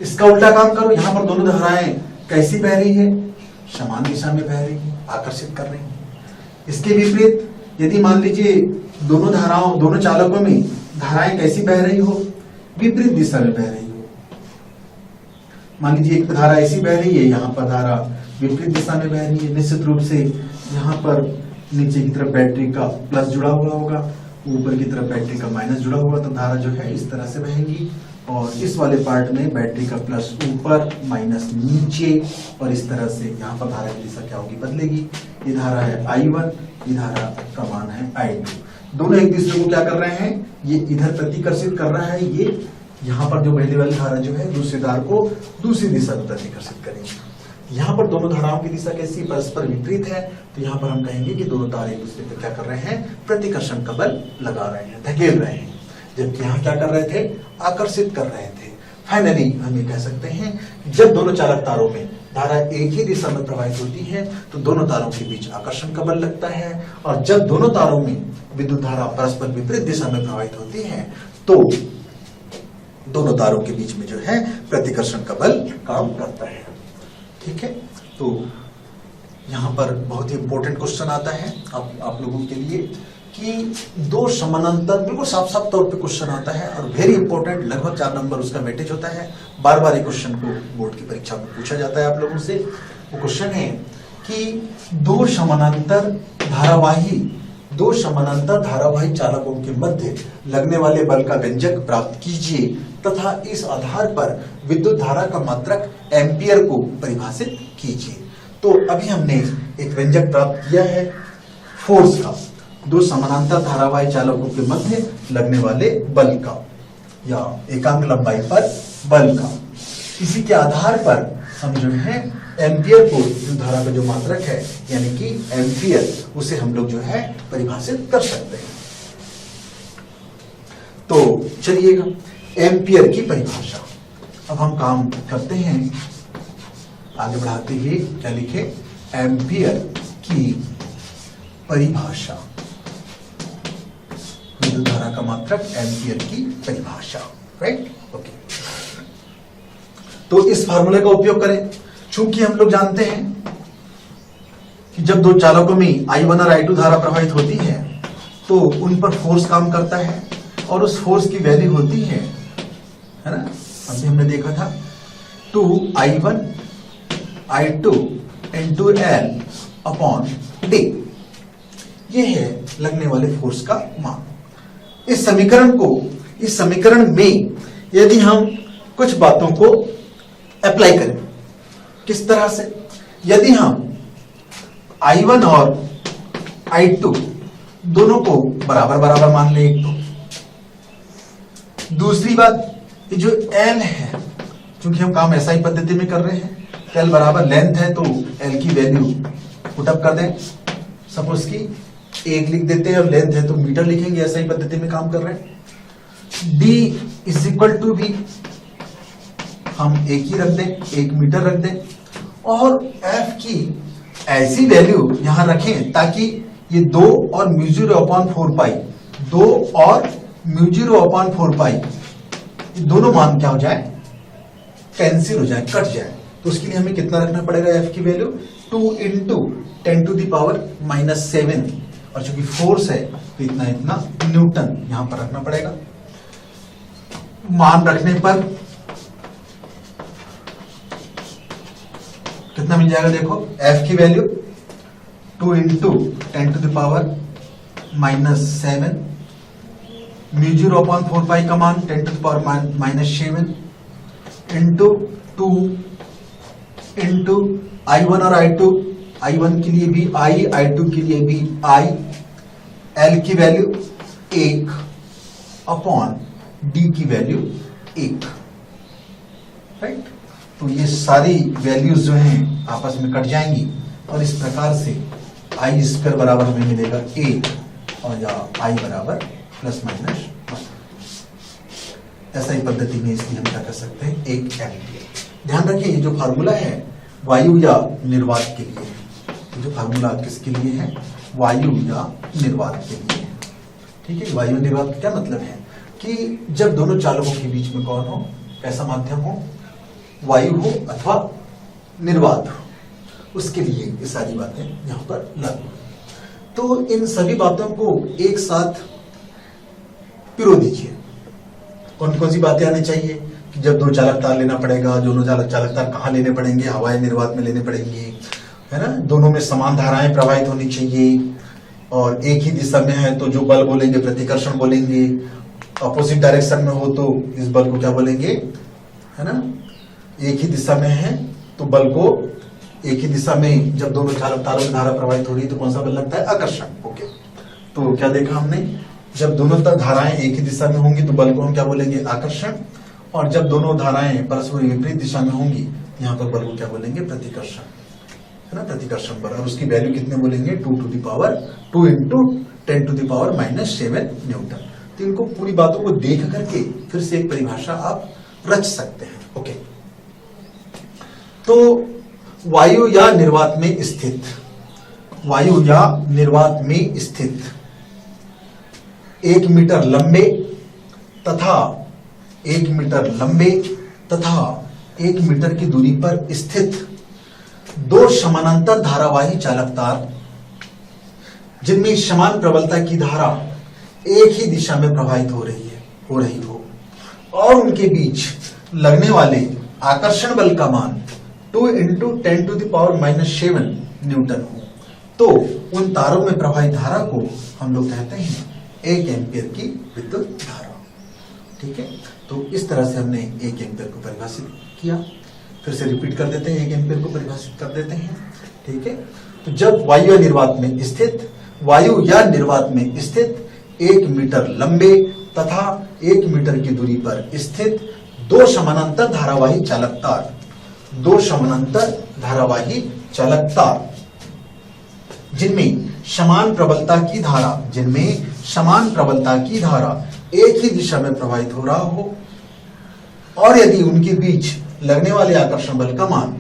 इसका उल्टा काम करो, यहां पर दोनों धाराएं कैसी बह रही है, समान दिशा में बह रही है, आकर्षित कर रही है। इसके विपरीत यदि मान लीजिए दोनों धाराओं, दोनों चालकों में धाराएं कैसी बह रही हो, विपरीत दिशा में बह रही हो। मान लीजिए एक धारा ऐसी बह रही है, यहाँ पर धारा विपरीत दिशा में बह रही है। निश्चित रूप से यहाँ पर नीचे की तरफ बैटरी का प्लस जुड़ा हुआ होगा, ऊपर की तरफ बैटरी का माइनस जुड़ा हुआ, तो धारा जो है इस तरह से बहेगी। और इस वाले पार्ट में बैटरी का प्लस ऊपर माइनस नीचे, और इस तरह से यहाँ पर धारा की दिशा क्या होगी, बदलेगी। ये धारा है I1, ये धारा का मान है I2। दोनों एक दूसरे को क्या कर रहे हैं, ये इधर प्रतिकर्षित कर रहा है, ये यहाँ पर जो पहले वाली धारा जो है दूसरी धारा को दूसरी दिशा में प्रतिकर्षित करेगी। यहाँ पर दोनों धाराओं की दिशा कैसी, परस्पर विपरीत है, तो यहाँ पर हम कहेंगे कि दोनों तार एक दूसरे पर क्या कर रहे हैं, प्रतिकर्षण का बल लगा रहे हैं, धकेल रहे हैं। जबकि यहाँ क्या कर रहे थे, आकर्षित कर रहे थे। फाइनली हम ये कह सकते हैं कि जब दोनों चालक तारों में धारा एक ही दिशा में प्रवाहित होती है तो दोनों तारों के बीच आकर्षण का बल लगता है, और जब दोनों तारों में विद्युत धारा परस्पर विपरीत दिशा में प्रवाहित होती है तो दोनों तारों के बीच में जो है प्रतिकर्षण का बल काम करता है। ठीक है, तो यहां पर बहुत ही इंपॉर्टेंट क्वेश्चन आता है आप लोगों के लिए कि दो समानांतर, बिल्कुल साफ साफ तौर पे क्वेश्चन आता है और वेरी इंपॉर्टेंट, लगभग 4 नंबर उसका वेटेज होता है। बार बार ये क्वेश्चन को बोर्ड की परीक्षा में पूछा जाता है आप लोगों से। वो क्वेश्चन है कि दो समानांतर धारावाही चालकों के मध्य लगने वाले बल का व्यंजक प्राप्त कीजिए तथा इस आधार पर विद्युत धारा का मात्रक एम्पियर को परिभाषित कीजिए। तो अभी हमने एक व्यंजक प्राप्त किया है फोर्स का, दो समानांतर धारावाही चालकों के मध्य लगने वाले बल का या एकांक लंबाई पर बल का। इसी के आधार पर हम जो है एम्पियर को, विद्युत धारा का जो मात्रक है यानी कि एम्पियर, उसे हम लोग जो है परिभाषित कर सकते हैं। तो चलिएगा एम्पियर की परिभाषा अब हम काम करते हैं, आगे बढ़ाते हुए क्या लिखे, एम्पियर की परिभाषा, विद्युत धारा का मात्रक एम्पियर की परिभाषा। Right, okay. तो इस फार्मूले का उपयोग करें। चूंकि हम लोग जानते हैं कि जब दो चालकों में I1 और I2 धारा प्रवाहित होती है तो उन पर फोर्स काम करता है और उस फोर्स की वैल्यू होती है ना, अभी हमने देखा था 2I1 I2 into L upon D, ये है लगने वाले फोर्स का मान। इस समीकरण में यदि हम कुछ बातों को अप्लाई करें, किस तरह से, यदि हम I1 और I2 दोनों को बराबर बराबर मान ले, एक तो दूसरी बात ये जो L है, क्योंकि हम काम SI पद्धति में कर रहे हैं, L बराबर लेंथ है तो L की वैल्यू पुटअप कर दें, सपोज की 1 लिख देते हैं और लेंथ है तो मीटर लिखेंगे, SI पद्धति में काम कर रहे हैं। D is equal to B, हम 1 ही रख दें, 1 मीटर रख दें, और F की ऐसी वैल्यू यहां रखें ताकि ये 2 और μ0/4 पाई, 2 और μ0/4 पाई, ये दोनों मान क्या हो जाए, कैंसिल हो जाए, कट जाए, तो उसके लिए हमें कितना रखना पड़ेगा एफ की वैल्यू 2 इंटू 10⁻⁻7, और चूंकि फोर्स है तो इतना न्यूटन यहां पर रखना पड़ेगा। मान रखने पर कितना मिल जाएगा, देखो एफ की वैल्यू 2 इंटू 10⁻⁻7, μ0/4 का मान 10⁻⁻7 इंटू 2 इंटू I1 और I2, I1 के लिए भी I2 के लिए भी I, L की वैल्यू 1 अपॉन D की वैल्यू 1, राइट। तो ये सारी वैल्यूज जो हैं आपस में कट जाएंगी और इस प्रकार से I² बराबर हमें मिलेगा 1 और या I बराबर ±1। ऐसा ही पद्धति में इसलिए हम क्या कर सकते हैं, 1 एम्पियर। ध्यान रखिए ये जो फार्मूला है वायु या निर्वात के लिए है, जो फार्मूला किसके लिए है, वायु या निर्वात के लिए है, ठीक है। वायु निर्वात का क्या मतलब है कि जब दोनों चालकों के बीच में कौन हो, कैसा माध्यम हो, वायु हो अथवा निर्वात हो, उसके लिए ये सारी बातें यहां पर लागू। तो इन सभी बातों को एक साथ पिरो दीजिए। कौन कौन सी बातें आनी चाहिए कि जब दो चालक तार लेना पड़ेगा, दोनों चालक तार कहाँ लेने पड़ेंगे, हवाई निर्वात में लेने पड़ेंगे, है ना। दोनों में समान धाराएं प्रवाहित होनी चाहिए और एक ही दिशा में है तो जो बल बोलेंगे प्रतिकर्षण बोलेंगे, अपोजिट डायरेक्शन में हो तो इस बल को क्या बोलेंगे, है ना। एक ही दिशा में है तो बल को एक ही दिशा में, जब दोनों चालक तारों में धारा प्रवाहित हो रही है तो कौन सा बल लगता है, आकर्षण। ओके, तो क्या देखा हमने, जब दोनों धाराएं एक ही दिशा में होंगी तो बल को हम क्या बोलेंगे, आकर्षण, और जब दोनों धाराएं परस्पर विपरीत दिशा में होंगी यहाँ पर बल को क्या बोलेंगे, प्रतिकर्षण, है ना, प्रतिकर्षण बल। और उसकी वैल्यू कितने बोलेंगे, 2 इंटू 10⁻⁻7 न्यूटन। तो इनको पूरी बातों को देख करके फिर से एक परिभाषा आप रच सकते हैं। ओके, तो वायु या निर्वात में स्थित, वायु या निर्वात में स्थित 1 मीटर लंबे तथा 1 मीटर लंबे तथा 1 मीटर की दूरी पर स्थित दो समानांतर धारावाही चालक तार जिनमें समान प्रबलता की धारा एक ही दिशा में प्रवाहित हो रही हो और उनके बीच लगने वाले आकर्षण बल का मान 2 इंटू 10⁻⁻7 न्यूटन हो, तो उन तारों में प्रवाहित धारा को हम लोग कहते हैं 1 एम्पियर की विद्युत धारा। ठीक है, तो इस तरह से हमने 1 एम्पियर को परिभाषित किया। फिर से रिपीट कर देते हैं, 1 एम्पियर को परिभाषित कर देते हैं। ठीक है, तो जब वायु या निर्वात में स्थित, वायु या निर्वात में स्थित 1 मीटर लंबे तथा 1 मीटर की दूरी पर स्थित दो समानांतर धारावाही चालक तार, दो समानांतर धारावाही चालक तार जिनमें समान प्रबलता की धारा, जिनमें समान प्रबलता की धारा एक ही दिशा में प्रवाहित हो रहा हो और यदि उनके बीच लगने वाले आकर्षण बल का मान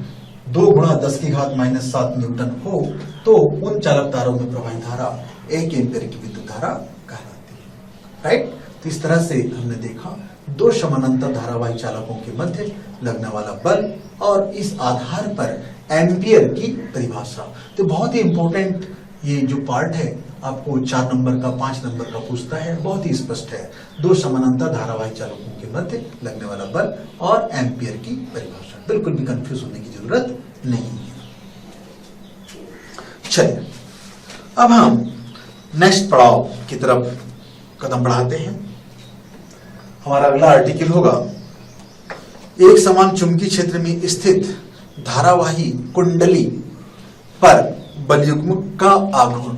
2 × 10⁻⁻7 न्यूटन हो, तो उन चालक तारों में प्रवाहित धारा 1 एम्पियर की विद्युत धारा कहलाती है। राइट, तो इस तरह से हमने देखा दो समानांतर धारावाही चालकों के मध्य लगने वाला बल और इस आधार पर एम्पियर की परिभाषा। तो बहुत ही इंपॉर्टेंट ये जो पार्ट है आपको 4 नंबर का 5 नंबर का पूछता है, बहुत ही स्पष्ट है। दो समानांतर धारावाही चालकों के मध्य लगने वाला बल और एम्पियर की परिभाषा, बिल्कुल भी कंफ्यूज होने की जरूरत नहीं है। चलिए अब हम नेक्स्ट पड़ाव की तरफ कदम बढ़ाते हैं। हमारा अगला आर्टिकल होगा एक समान चुंबकीय क्षेत्र में स्थित धारावाही कुंडली पर बलयुग्म का आघूर्ण।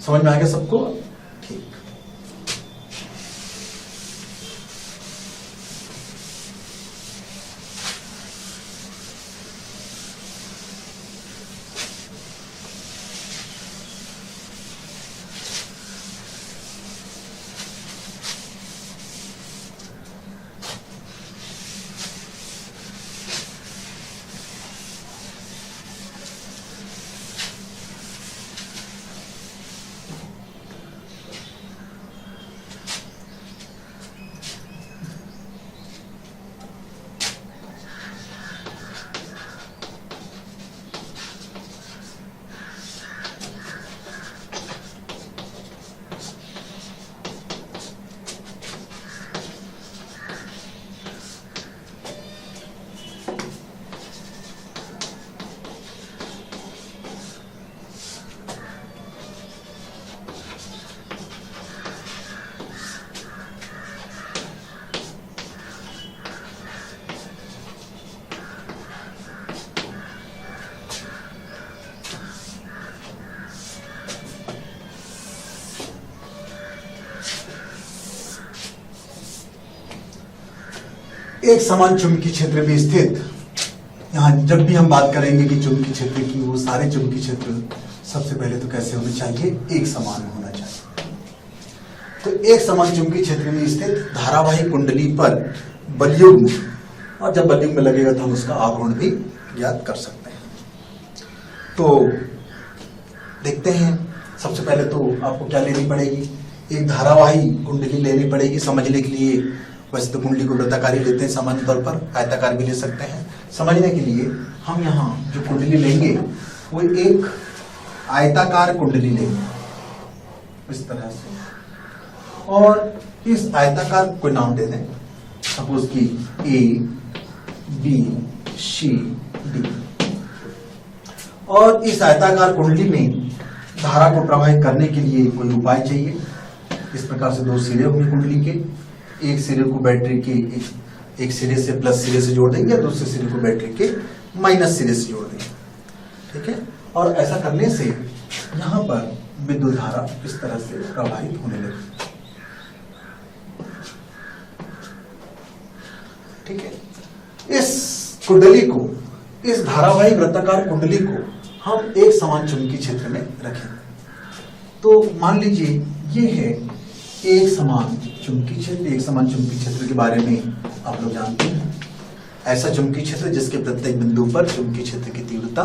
समझ में आ गया सबको? ठीक। एक समान चुंबकीय क्षेत्र में स्थित, यहाँ जब भी हम बात करेंगे कि चुंबकीय क्षेत्र की, वो सारे चुंबकीय क्षेत्र सबसे पहले तो कैसे होने चाहिए, एक समान होना चाहिए। तो एक समान चुंबकीय क्षेत्र में स्थित धारावाही कुंडली पर बलयुग्म, और जब बलयुग्म लगेगा तो हम उसका आघूर्ण भी ज्ञात कर सकते हैं। तो देखते हैं, सबसे पहले तो आपको क्या लेनी पड़ेगी, एक धारावाही कुंडली लेनी पड़ेगी समझने के लिए। वैसे तो कुंडली को वृत्ताकार ही लेते हैं सामान्य तौर पर, आयताकार भी ले सकते हैं। समझने के लिए हम यहाँ जो कुंडली लेंगे वो एक आयताकार कुंडली लेंगे इस तरह से, और इस आयताकार को नाम दे दें, सपोज कि ए बी सी डी। और इस आयताकार कुंडली में धारा को प्रवाहित करने के लिए कोई उपाय चाहिए। इस प्रकार से दो सिरे होंगे कुंडली के, एक सिरे को बैटरी के एक सिरे से प्लस सिरे से जोड़ देंगे, दूसरे सिरे को बैटरी के माइनस सिरे से जोड़ देंगे, ठीक है। और ऐसा करने से यहाँ पर विद्युत धारा इस तरह से प्रवाहित होने लगेगी, ठीक है। इस कुंडली को, इस धारावाही वृत्ताकार कुंडली को हम एक समान चुंबकीय क्षेत्र में रखें। तो मान लीजिए ये है एक समान चुंबकीय क्षेत्र। एक समान चुंबकीय क्षेत्र के बारे में आप लोग जानते हैं, ऐसा चुंबकीय क्षेत्र जिसके प्रत्येक बिंदु पर चुंबकीय क्षेत्र की तीव्रता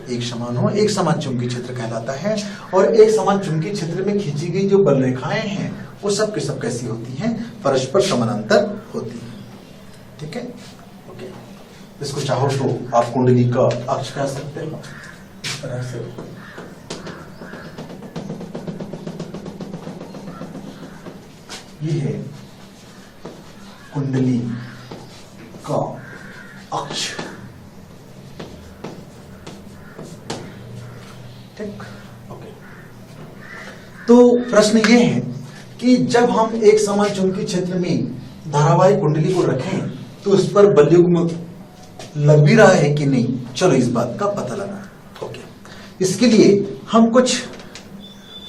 एक समान हो, एक समान चुंबकीय क्षेत्र कहलाता है। और एक समान चुंबकीय क्षेत्र में खींची गई जो बल रेखाएं हैं वो सब के सब कैसी होती हैं, परस्पर समानांतर होती हैं, ठीक है। ओके, इसको चाहो तो आप कुंडली का अक्ष कह सकते हो इस तरह से। ये है कुंडली का अक्ष, ठीक। ओके, तो प्रश्न ये है कि जब हम एक समान चुंबकीय क्षेत्र में धारावाही कुंडली को रखें तो उस पर बलयुग्म लग भी रहा है कि नहीं, चलो इस बात का पता लगा। ओके, इसके लिए हम कुछ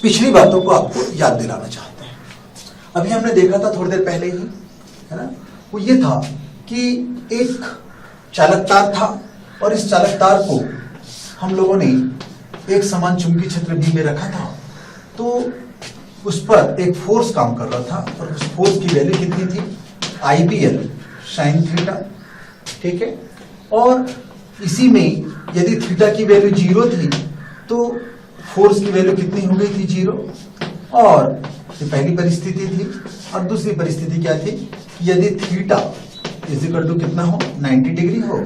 पिछली बातों को आपको याद दिलाना चाहते हैं। अभी हमने देखा था थोड़ी देर पहले ही, है ना, वो ये था कि एक चालक तार था और इस चालक तार को हम लोगों ने एक समान चुंबकीय क्षेत्र बी में रखा था। तो उस पर एक फोर्स काम कर रहा था और उस फोर्स की वैल्यू कितनी थी, IBL sin थीटा, ठीक है। और इसी में यदि थीटा की वैल्यू 0 थी तो फोर्स की वैल्यू कितनी हो गई थी, 0। और ये पहली परिस्थिति थी। और दूसरी परिस्थिति क्या थी, यदि थीटा इज इक्वल टू कितना हो, 90 डिग्री हो,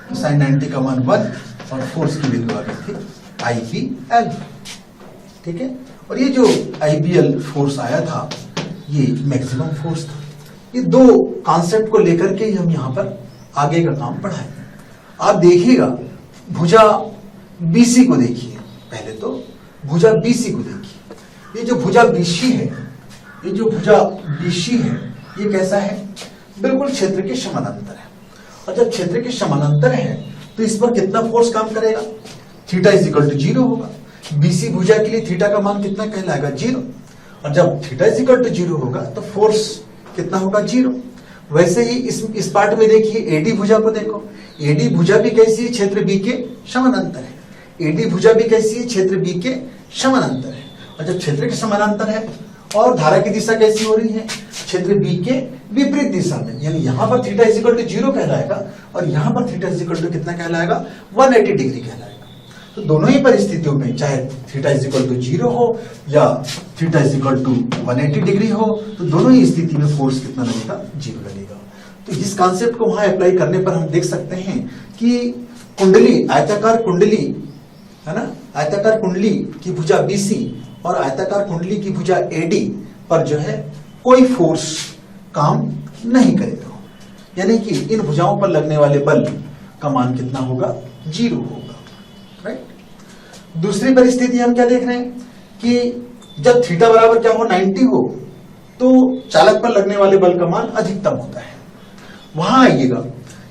तो साइन 90 का मान 1 और फोर्स की वैल्यू आ गई थी IBL, ठीक है। और ये जो IBL फोर्स आया था ये मैक्सिमम फोर्स था। ये दो कॉन्सेप्ट को लेकर के हम यहाँ पर आगे का काम पढ़ाएंगे। आप देखिएगा भुजा BC को देखिए, पहले तो भुजा BC को देखिए। ये जो भुजा BC है, ये जो भुजा BC है, ये कैसा है, बिल्कुल क्षेत्र के समानांतर है। और जब क्षेत्र के समानांतर है तो इस पर कितना फोर्स काम करेगा, थीटा इज इक्वल टू 0 होगा। BC भुजा के लिए थीटा का मान कितना कहलाएगा, 0। और जब थीटा इज इक्वल टू 0 होगा तो फोर्स कितना होगा, 0। वैसे ही इस पार्ट में देखिए AD भुजा को देखो, AD भुजा भी कैसी है, क्षेत्र B के समानांतर है। AD भुजा भी कैसी है, क्षेत्र B के समानांतर है। और जब क्षेत्र के समानांतर है और धारा की दिशा कैसी हो रही है, क्षेत्र B के विपरीत दिशा में, यानी यहां पर थीटा इज इक्वल टू 0 कहलाएगा और यहां पर थीटा इज इक्वल टू कितना कहलाएगा, 180 डिग्री कहलाएगा। तो दोनों ही परिस्थितियों में चाहे थीटा इज इक्वल टू 0 हो या theta is equal to 180 degree हो, तो दोनों ही स्थिति में फोर्स कितना लगेगा, 0 लगेगा। तो इस कॉन्सेप्ट को वहां अप्लाई करने पर हम देख सकते हैं कि कुंडली, आयताकार कुंडली है ना, आयताकार कुंडली की भुजा BC और आयताकार कुंडली की भुजा AD पर जो है कोई फोर्स काम नहीं करेगा, यानी कि इन भुजाओं पर लगने वाले बल का मान कितना होगा, 0 होगा, राइट। दूसरी परिस्थिति हम क्या देख रहे हैं कि जब थीटा बराबर क्या हो, 90 हो, तो चालक पर लगने वाले बल का मान अधिकतम होता है। वहां आइएगा,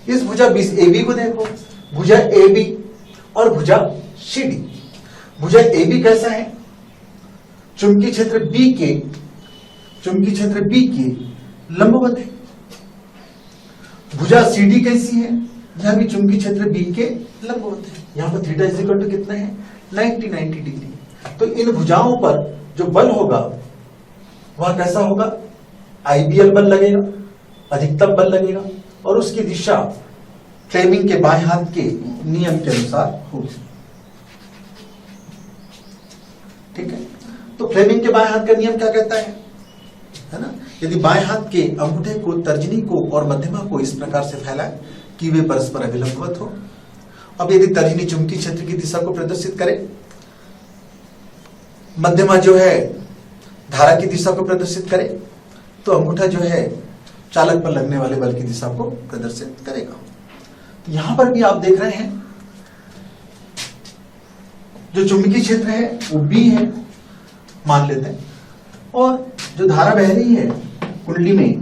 इस भुजा AB को देखो, भुजा AB और भुजा CD। भुजा AB कैसा है, चुंबकीय क्षेत्र B के लंबवत है। भुजा CD कैसी है? यह भी चुंबकीय क्षेत्र B के लंबवत है। यहाँ पर थीटा इज इक्वल टू कितना है? 90 डिग्री। तो इन भुजाओं पर जो बल होगा वह कैसा होगा? IBL बल लगेगा, अधिकतम बल लगेगा, और उसकी दिशा फ्लेमिंग के बाएं हाथ के नियम के अनुसार होगी। ठीक है, तो फ्लेमिंग के बाएं हाथ का नियम क्या कहता है ना? यदि बाएं हाथ के अंगूठे को, तर्जनी को और मध्यमा को इस प्रकार से फैलाएं कि वे परस्पर अभिलंबवत हो। अब यदि तर्जनी चुंबकीय क्षेत्र की दिशा को प्रदर्शित करे, मध्यमा जो है धारा की दिशा को प्रदर्शित करे, तो अंगूठा जो है चालक पर लगने वाले बल की दिशा को प्रदर्शित करेगा। तो यहां पर भी आप देख रहे हैं जो चुंबकीय क्षेत्र है वो B है मान लेते हैं, और जो धारा बह रही है कुंडली में,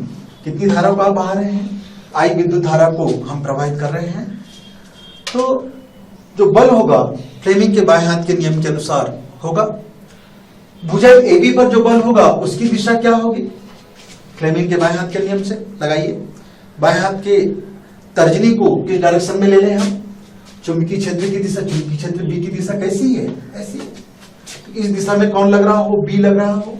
कितनी धारा को आप बहा रहे हैं? I विद्युत धारा को हम प्रवाहित कर रहे हैं। तो जो बल होगा फ्लेमिंग के बाएं हाथ के नियम के अनुसार होगा। भुजा AB पर जो बल होगा उसकी दिशा क्या होगी? फ्लेमिंग के बाएं हाथ के नियम से लगाइए। बाएं हाथ के तर्जनी को किस डायरेक्शन में ले लें हम? चुंबकीय क्षेत्र की दिशा, चुंबकीय क्षेत्र B की दिशा कैसी है? ऐसी। तो इस दिशा में कौन लग रहा हो? B लग रहा हो।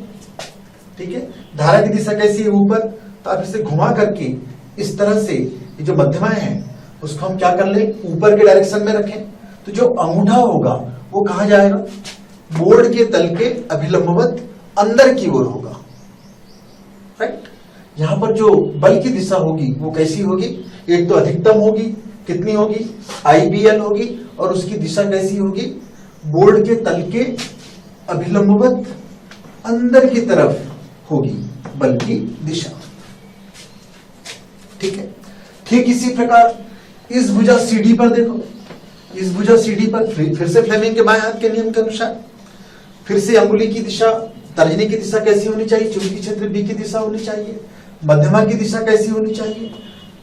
ठीक है, धारा की दिशा कैसी है? ऊपर। तो आप इसे घुमा करके इस तरह से ये जो मध्यमाएं हैं उसको हम क्या कर ले? ऊपर के डायरेक्शन में रखें। तो जो अंगूठा होगा वो कहां जाएगा? बोर्ड के तल के अभिलंबवत अंदर की ओर होगा। राइट, यहां पर जो बल की दिशा होगी वो कैसी होगी? एक तो अधिकतम होगी, कितनी होगी? IBL होगी, और उसकी दिशा कैसी होगी? बोर्ड के तल के अभिलंबवत अंदर की तरफ होगी बल की दिशा। ठीक है, ठीक इसी प्रकार इस भुजा CD पर देखो, इस भुजा CD पर फिर से फ्लेमिंग के बाएं हाथ के नियम के अनुसार फिर से अंगुली की दिशा, तर्जनी की दिशा कैसी होनी चाहिए? चुंबकीय क्षेत्र B की दिशा होनी चाहिए। मध्यमा की दिशा कैसी होनी चाहिए?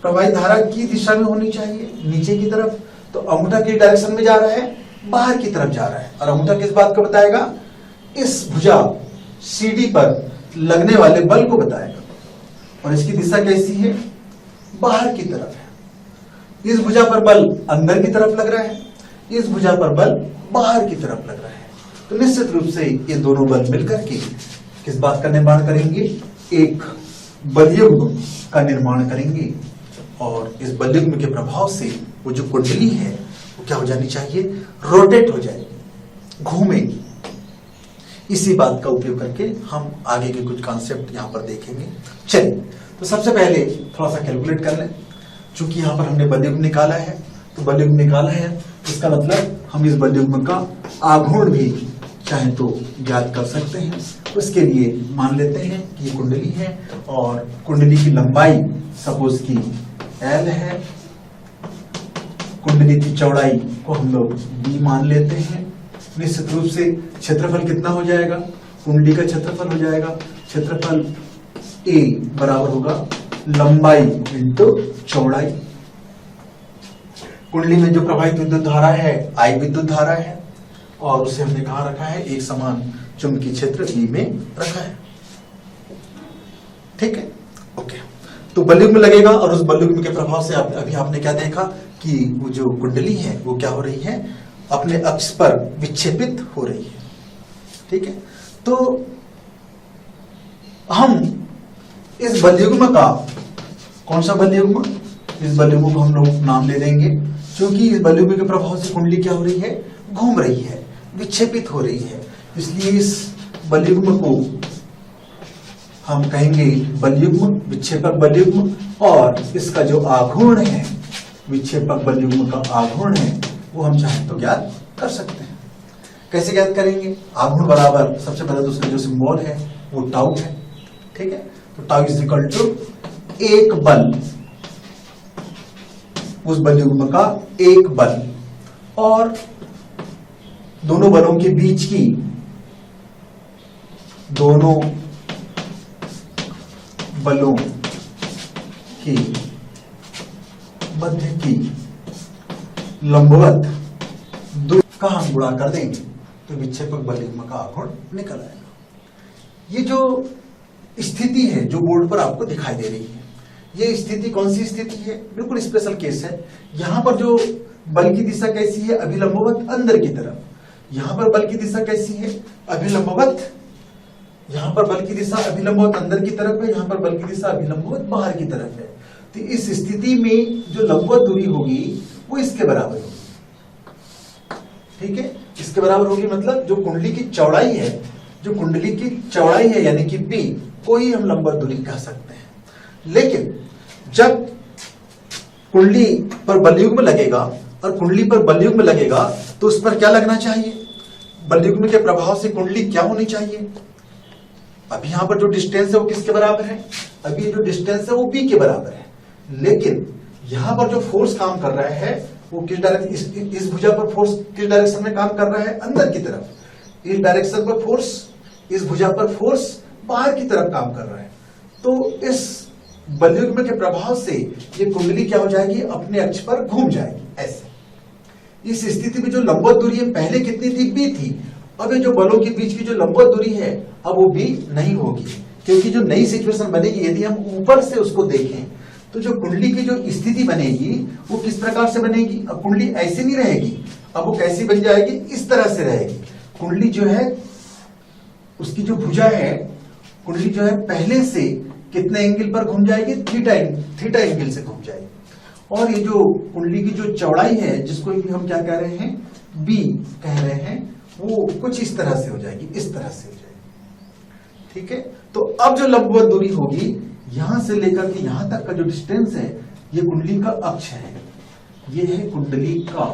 प्रवाहित धारा की दिशा में होनी चाहिए, नीचे की तरफ। तो अंगूठा किस डायरेक्शन में जा रहा है? बाहर की तरफ जा रहा है। और अंगूठा किस बात को बताएगा? इस भुजा CD पर लगने वाले बल को बताएगा। और इसकी दिशा कैसी है? बाहर की तरफ है। इस भुजा पर बल अंदर की तरफ लग रहा है, इस भुजा पर बल बाहर की तरफ लग रहा है। तो निश्चित रूप से ये दोनों बल मिलकर के किस बात का निर्माण करेंगे? एक बलयुग्म का निर्माण करेंगे। और इस बलयुग्म के प्रभाव से वो जो कुंडली है वो क्या हो जानी चाहिए? रोटेट हो जाएगी, घूमेगी। इसी बात का उपयोग करके हम आगे के कुछ कॉन्सेप्ट यहां पर देखेंगे। चलिए, तो सबसे पहले थोड़ा सा कैलकुलेट कर लें। चूंकि यहां पर हमने बलयुग्म निकाला है, तो बलयुग्म निकाला है इसका मतलब हम इस बलयुग्म का आघूर्ण भी चाहे तो ज्ञात कर सकते हैं। उसके लिए मान लेते हैं कि ये कुंडली है और कुंडली की लंबाई सपोज की L है, कुंडली की चौड़ाई को हम लोग D मान लेते हैं। निश्चित रूप से क्षेत्रफल कितना हो जाएगा? कुंडली का क्षेत्रफल हो जाएगा, क्षेत्रफल A बराबर होगा लंबाई इंटू चौड़ाई। कुंडली में जो प्रवाहित विद्युत धारा है I विद्युत धारा है, और उसे हमने कहां रखा है? एक समान चुंबकीय क्षेत्र B में रखा है। ठीक है, ओके। तो बलयुग्म लगेगा, और उस बलयुग्म के प्रभाव से अभी आपने क्या देखा कि वो जो कुंडली है वो क्या हो रही है? अपने अक्ष पर विक्षेपित हो रही है। ठीक है, तो हम इस बलयुग्म का, कौन सा बलयुग्म? इस बलयुग्म को हम लोग नाम दे देंगे, क्योंकि इस बलयुग्म के प्रभाव से कुंडली क्या हो रही है? घूम रही है, विक्षेपित हो रही है। इसलिए इस बलयुग्म को हम कहेंगे बलयुग्म, विक्षेपक बलयुग्म। और इसका जो आघूर्ण है, विक्षेपक बलयुग्म का आघूर्ण है, वो हम चाहें तो ज्ञात कर सकते हैं। कैसे ज्ञात करेंगे? आघूर्ण बराबर सबसे पहले तो उसका जो सिंबल है वो टाउ है। ठीक है, तो टाउ इज इक्वल टू एक बल, उस बलयुग्म का एक बल, और दोनों बलों के बीच की, दोनों बलों की मध्य की लंबवत दूरी का हम गुणा कर देंगे तो विक्षेपक बलयुग्म का आघूर्ण निकल आएगा। ये जो स्थिति है जो बोर्ड पर आपको दिखाई दे रही है, ये स्थिति कौन सी स्थिति है? बिल्कुल स्पेशल केस है। यहां पर जो बल की दिशा कैसी है? अभिलंबवत अंदर की तरफ। यहां पर बल की दिशा कैसी है? अभिलंबवत। यहां पर बल की दिशा अभिलंबवत अंदर की तरफ है, यहां पर बल की दिशा अभिलंबवत बाहर की तरफ है। तो इस स्थिति में जो लंबवत दूरी होगी वो इसके बराबर होगी। ठीक है, इसके बराबर होगी, मतलब जो कुंडली की चौड़ाई है, जो कुंडली की चौड़ाई है यानी कि P को ही हम लंबवत दूरी कह सकते हैं। लेकिन जब कुंडली पर बलयुग्म लगेगा और कुंडली पर बलयुग्म लगेगा तो उस पर क्या लगना चाहिए? बलयुग्म के प्रभाव से कुंडली क्या होनी चाहिए? अभी यहां पर जो डिस्टेंस है वो किसके बराबर है? अभी जो डिस्टेंस है वो P के बराबर है। लेकिन यहां पर जो फोर्स काम कर रहा है वो किस डायरेक्शन, इस भुजा पर फोर्स किस डायरेक्शन में काम कर रहा है? अंदर की तरफ। इस डायरेक्शन पर फोर्स, इस भुजा पर फोर्स बाहर की तरफ काम कर रहा है। तो इस बलयुग्म के प्रभाव से ये कुंडली क्या हो जाएगी? अपने अक्ष पर घूम जाएगी ऐसे। इस स्थिति में जो लंबवत दूरी है पहले कितनी थी? B थी। अब ये जो बलों के बीच की जो लंबवत दूरी है अब वो B नहीं होगी, क्योंकि जो नई सिचुएशन बनेगी यदि हम ऊपर से उसको देखें तो जो कुंडली की जो स्थिति बनेगी वो किस प्रकार से बनेगी? अब कुंडली ऐसे नहीं रहेगी, अब वो कैसी बन जाएगी? इस तरह से रहेगी। कुंडली जो है उसकी जो भुजा है, कुंडली जो है पहले से कितने एंगल पर घूम जाएगी? थीटा एंगल से घूम जाएगी। और ये जो कुंडली की जो चौड़ाई है जिसको हम क्या कह रहे हैं? B कह रहे हैं, वो कुछ इस तरह से हो जाएगी, इस तरह से हो जाएगी। ठीक है, तो अब जो लंबवत दूरी होगी यहां से लेकर के यहां तक का जो डिस्टेंस है ये कुंडली का अक्ष है, ये है कुंडली का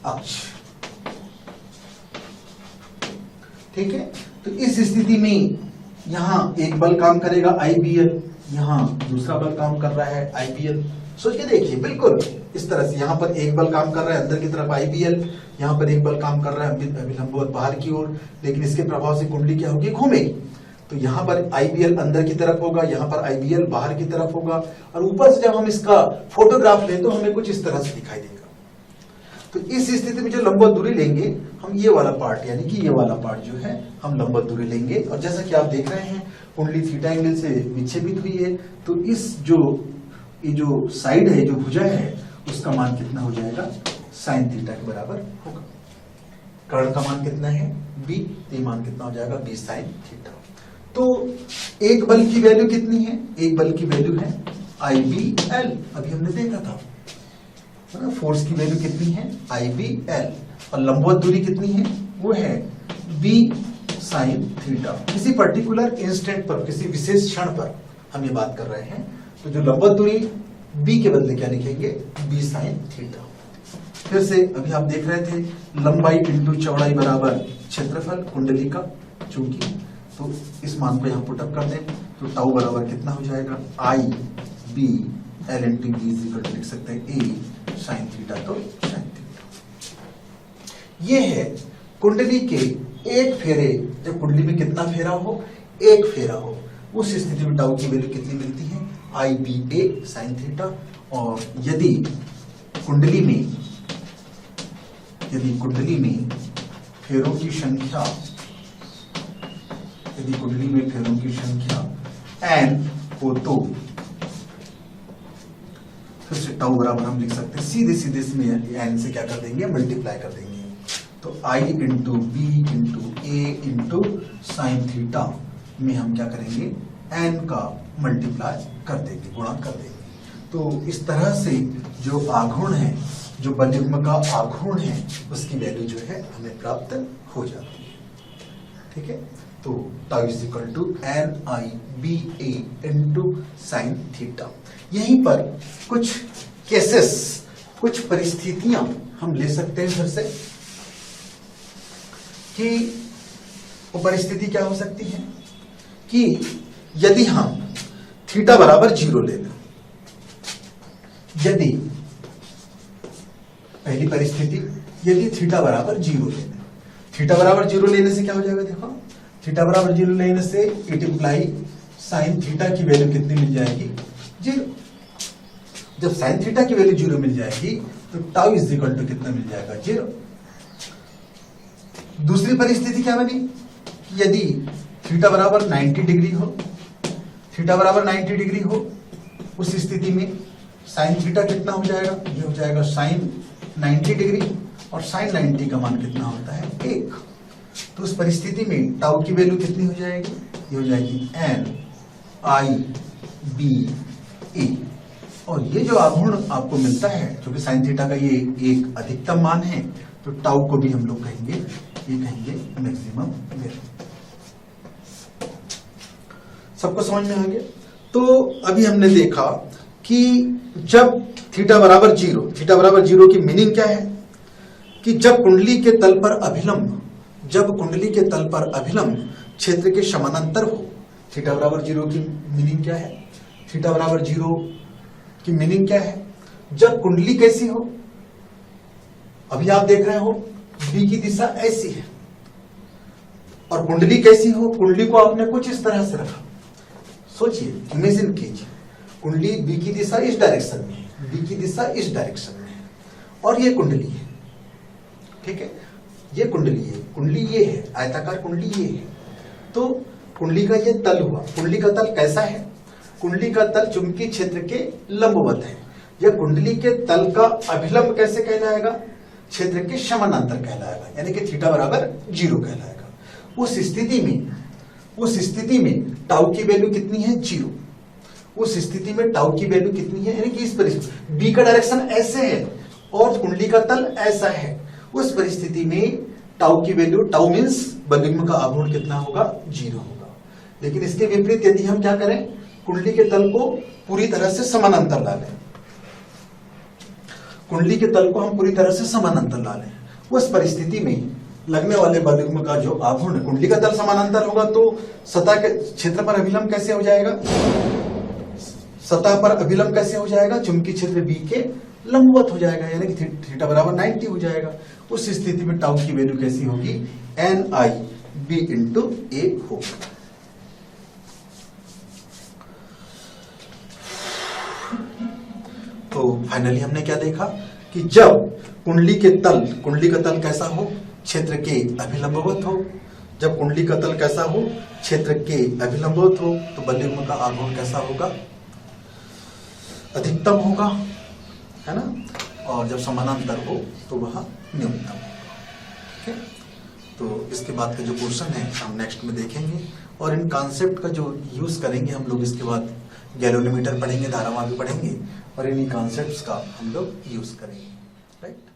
अक्ष। ठीक है, तो इस स्थिति में यहां एक बल काम करेगा IBL, यहां दूसरा बल काम कर रहा है IBL। सोच के देखिए, बिल्कुल इस तरह से यहां पर एक बल काम कर रहा है अंदर की तरफ IBL, यहां पर एक बल काम कर रहा है अभिलंबवत बाहर की ओर, लेकिन इसके प्रभाव से कुंडली क्या होगी? घूमेगी। तो यहां पर IBL अंदर की तरफ होगा, यहां पर IBL बाहर की तरफ होगा, और ऊपर से जब हम इसका फोटोग्राफ लें तो हमें कुछ इस तरह से दिखाई देगा। तो इस स्थिति में जो लंबवत दूरी लेंगे हम, ये वाला पार्ट यानी कि ये वाला पार्ट जो है हम लंबवत दूरी लेंगे। और जैसा कि आप देख रहे हैं कुंडली थीटा एंगल से विक्षेपित हुई है, तो इस ये जो साइड है, जो भुजा है, उसका मान कितना हो जाएगा? साइन थीटा के बराबर होगा। कर्ण का मान कितना है? B, तो मान कितना हो जाएगा? B sine theta. तो एक बल की वैल्यू कितनी है? एक बल की वैल्यू है IBL, अभी हमने देखा था ना। फोर्स की वैल्यू कितनी है? IBL। और लंबवत दूरी कितनी है? वो है B साइन थीटा। किसी पर्टिकुलर इंस्टेंट पर, किसी विशेष क्षण पर हम ये बात कर रहे हैं। तो जो लंबवत दूरी B के बदले क्या लिखेंगे? B sine theta. फिर से अभी आप देख रहे थे लंबाई इंटू चौड़ाई बराबर क्षेत्रफल कुंडली का, चूंकि तो इस मान को यहां पुटअप कर दें तो टाउ बराबर कितना हो जाएगा? IBL इंटू B लिख सकते हैं A साइन थीटा। तो साइन थीटा ये है कुंडली के एक फेरे, जब कुंडली में कितना फेरा हो? एक फेरा हो, उस स्थिति में टाउ की वैल्यू कितनी मिलती है? IBA sine theta. और यदि कुंडली में फेरों की संख्या, यदि कुंडली में फेरों की संख्या n हो तो फिर से टाउ बराबर हम लिख सकते हैं सीधे इसमें n से क्या कर देंगे? मल्टीप्लाई कर देंगे। तो I into B into A into sine theta में हम क्या करेंगे? n का मल्टीप्लाई कर देंगे, गुणा कर देंगे। तो इस तरह से जो आघूर्ण है, जो बलयुग्म का आघूर्ण है, उसकी वैल्यू जो है हमें प्राप्त हो जाती है। ठीक है, तो tau is equal to NIBA into sine theta. यहीं पर कुछ केसेस, कुछ परिस्थितियां हम ले सकते हैं फिर से, कि वो परिस्थिति क्या हो सकती है कि यदि हम थीटा बराबर 0 ले लें, यदि पहली परिस्थिति यदि थीटा बराबर 0 ले लें, थीटा बराबर 0 लेने से क्या हो जाएगा? देखो, थीटा बराबर 0 लेने से इट इम्प्लाई साइन थीटा की वैल्यू कितनी मिल जाएगी? 0। जब साइन थीटा की वैल्यू 0 मिल जाएगी तो टाउ इज इक्वल टू कितना मिल जाएगा? 0। दूसरी परिस्थिति क्या बनी? यदि थीटा बराबर 90 डिग्री हो, थीटा बराबर 90 डिग्री हो, उस स्थिति में साइन थीटा कितना हो जाएगा, ये हो जाएगा साइन 90 डिग्री, और साइन 90 का मान कितना होता है 1। तो उस परिस्थिति में टाउ की वैल्यू कितनी हो जाएगी, ये हो जाएगी NIBE। और ये जो आघूर्ण आपको मिलता है, क्योंकि साइन थीटा का ये एक अधिकतम मान है, तो टाउ को भी हम लोग कहेंगे, ये कहेंगे मैक्सिमम वैल्यू। सबको समझ में आ गया? तो अभी हमने देखा कि जब थीटा बराबर 0, थीटा बराबर 0 की मीनिंग क्या है कि जब कुंडली के तल पर अभिलंब, जब कुंडली के तल पर अभिलंब क्षेत्र के समानांतर हो। थीटा बराबर 0 की मीनिंग क्या है, थीटा बराबर 0 की मीनिंग क्या है, जब कुंडली कैसी हो, अभी आप देख रहे हो बी की दिशा ऐसी है, और कुंडली कैसी हो, कुंडली को आपने कुछ इस तरह से रखा। सोचिए, इमेजिन कीजिए, कुंडली बी की दिशा इस डायरेक्शन में है, बी की दिशा इस डायरेक्शन में है, और ये कुंडली है, ठीक है, ये कुंडली है, कुंडली ये है, आयताकार कुंडली ये है। तो कुंडली का ये तल हुआ, कुंडली का तल कैसा है, कुंडली का तल चुंबकीय क्षेत्र के लंबवत है। यह कुंडली के तल का अभिलंब कैसे कहलाएगा, क्षेत्र के समानांतर कहलाएगा, यानी कि थीटा बराबर 0 कहलाएगा। उस स्थिति में टाउ की वैल्यू कितनी है 0। उस स्थिति में टाउ की वैल्यू कितनी है, यानी कि इस परिस्थिति बी का डायरेक्शन ऐसे है और कुंडली का तल ऐसा है, उस परिस्थिति में टाउ की वैल्यू, टाउ मीन्स बलयुग्म का आघूर्ण कितना होगा 0 होगा। लेकिन इसके विपरीत यदि हम क्या करें, कुंडली के तल को पूरी तरह से समानांतर ला लें, कुंडली के तल को हम पूरी तरह से समानांतर ला लें, उस परिस्थिति में लगने वाले बलयुग्म का जो आघूर्ण, कुंडली का तल समानांतर होगा तो सतह के क्षेत्र पर अभिलंब कैसे हो जाएगा, सतह पर अभिलंब कैसे हो जाएगा, चुंबकीय क्षेत्र बी के लंबवत हो जाएगा, यानी कि थीटा बराबर 90 हो जाएगा। उस स्थिति में टाउ की वैल्यू कैसी होगी, NIB इंटू A होगा। तो फाइनली हमने क्या देखा कि जब कुंडली का तल कैसा हो, क्षेत्र के अभिलंबवत हो, जब कुंडली का तल कैसा हो, क्षेत्र के अभिलंबवत हो, तो बलयुग्म का आघूर्ण कैसा होगा, अधिकतम होगा, है ना, और जब समानांतर हो तो वह न्यूनतम होगा। ठीक है, तो इसके बाद का जो क्वेश्चन है हम नेक्स्ट में देखेंगे, और इन कॉन्सेप्ट का जो यूज करेंगे हम लोग, इसके बाद गैल्वेनोमीटर पढ़ेंगे, धारावाही पढ़ेंगे, और इन्हीं कॉन्सेप्ट्स का हम लोग यूज करेंगे, राइट।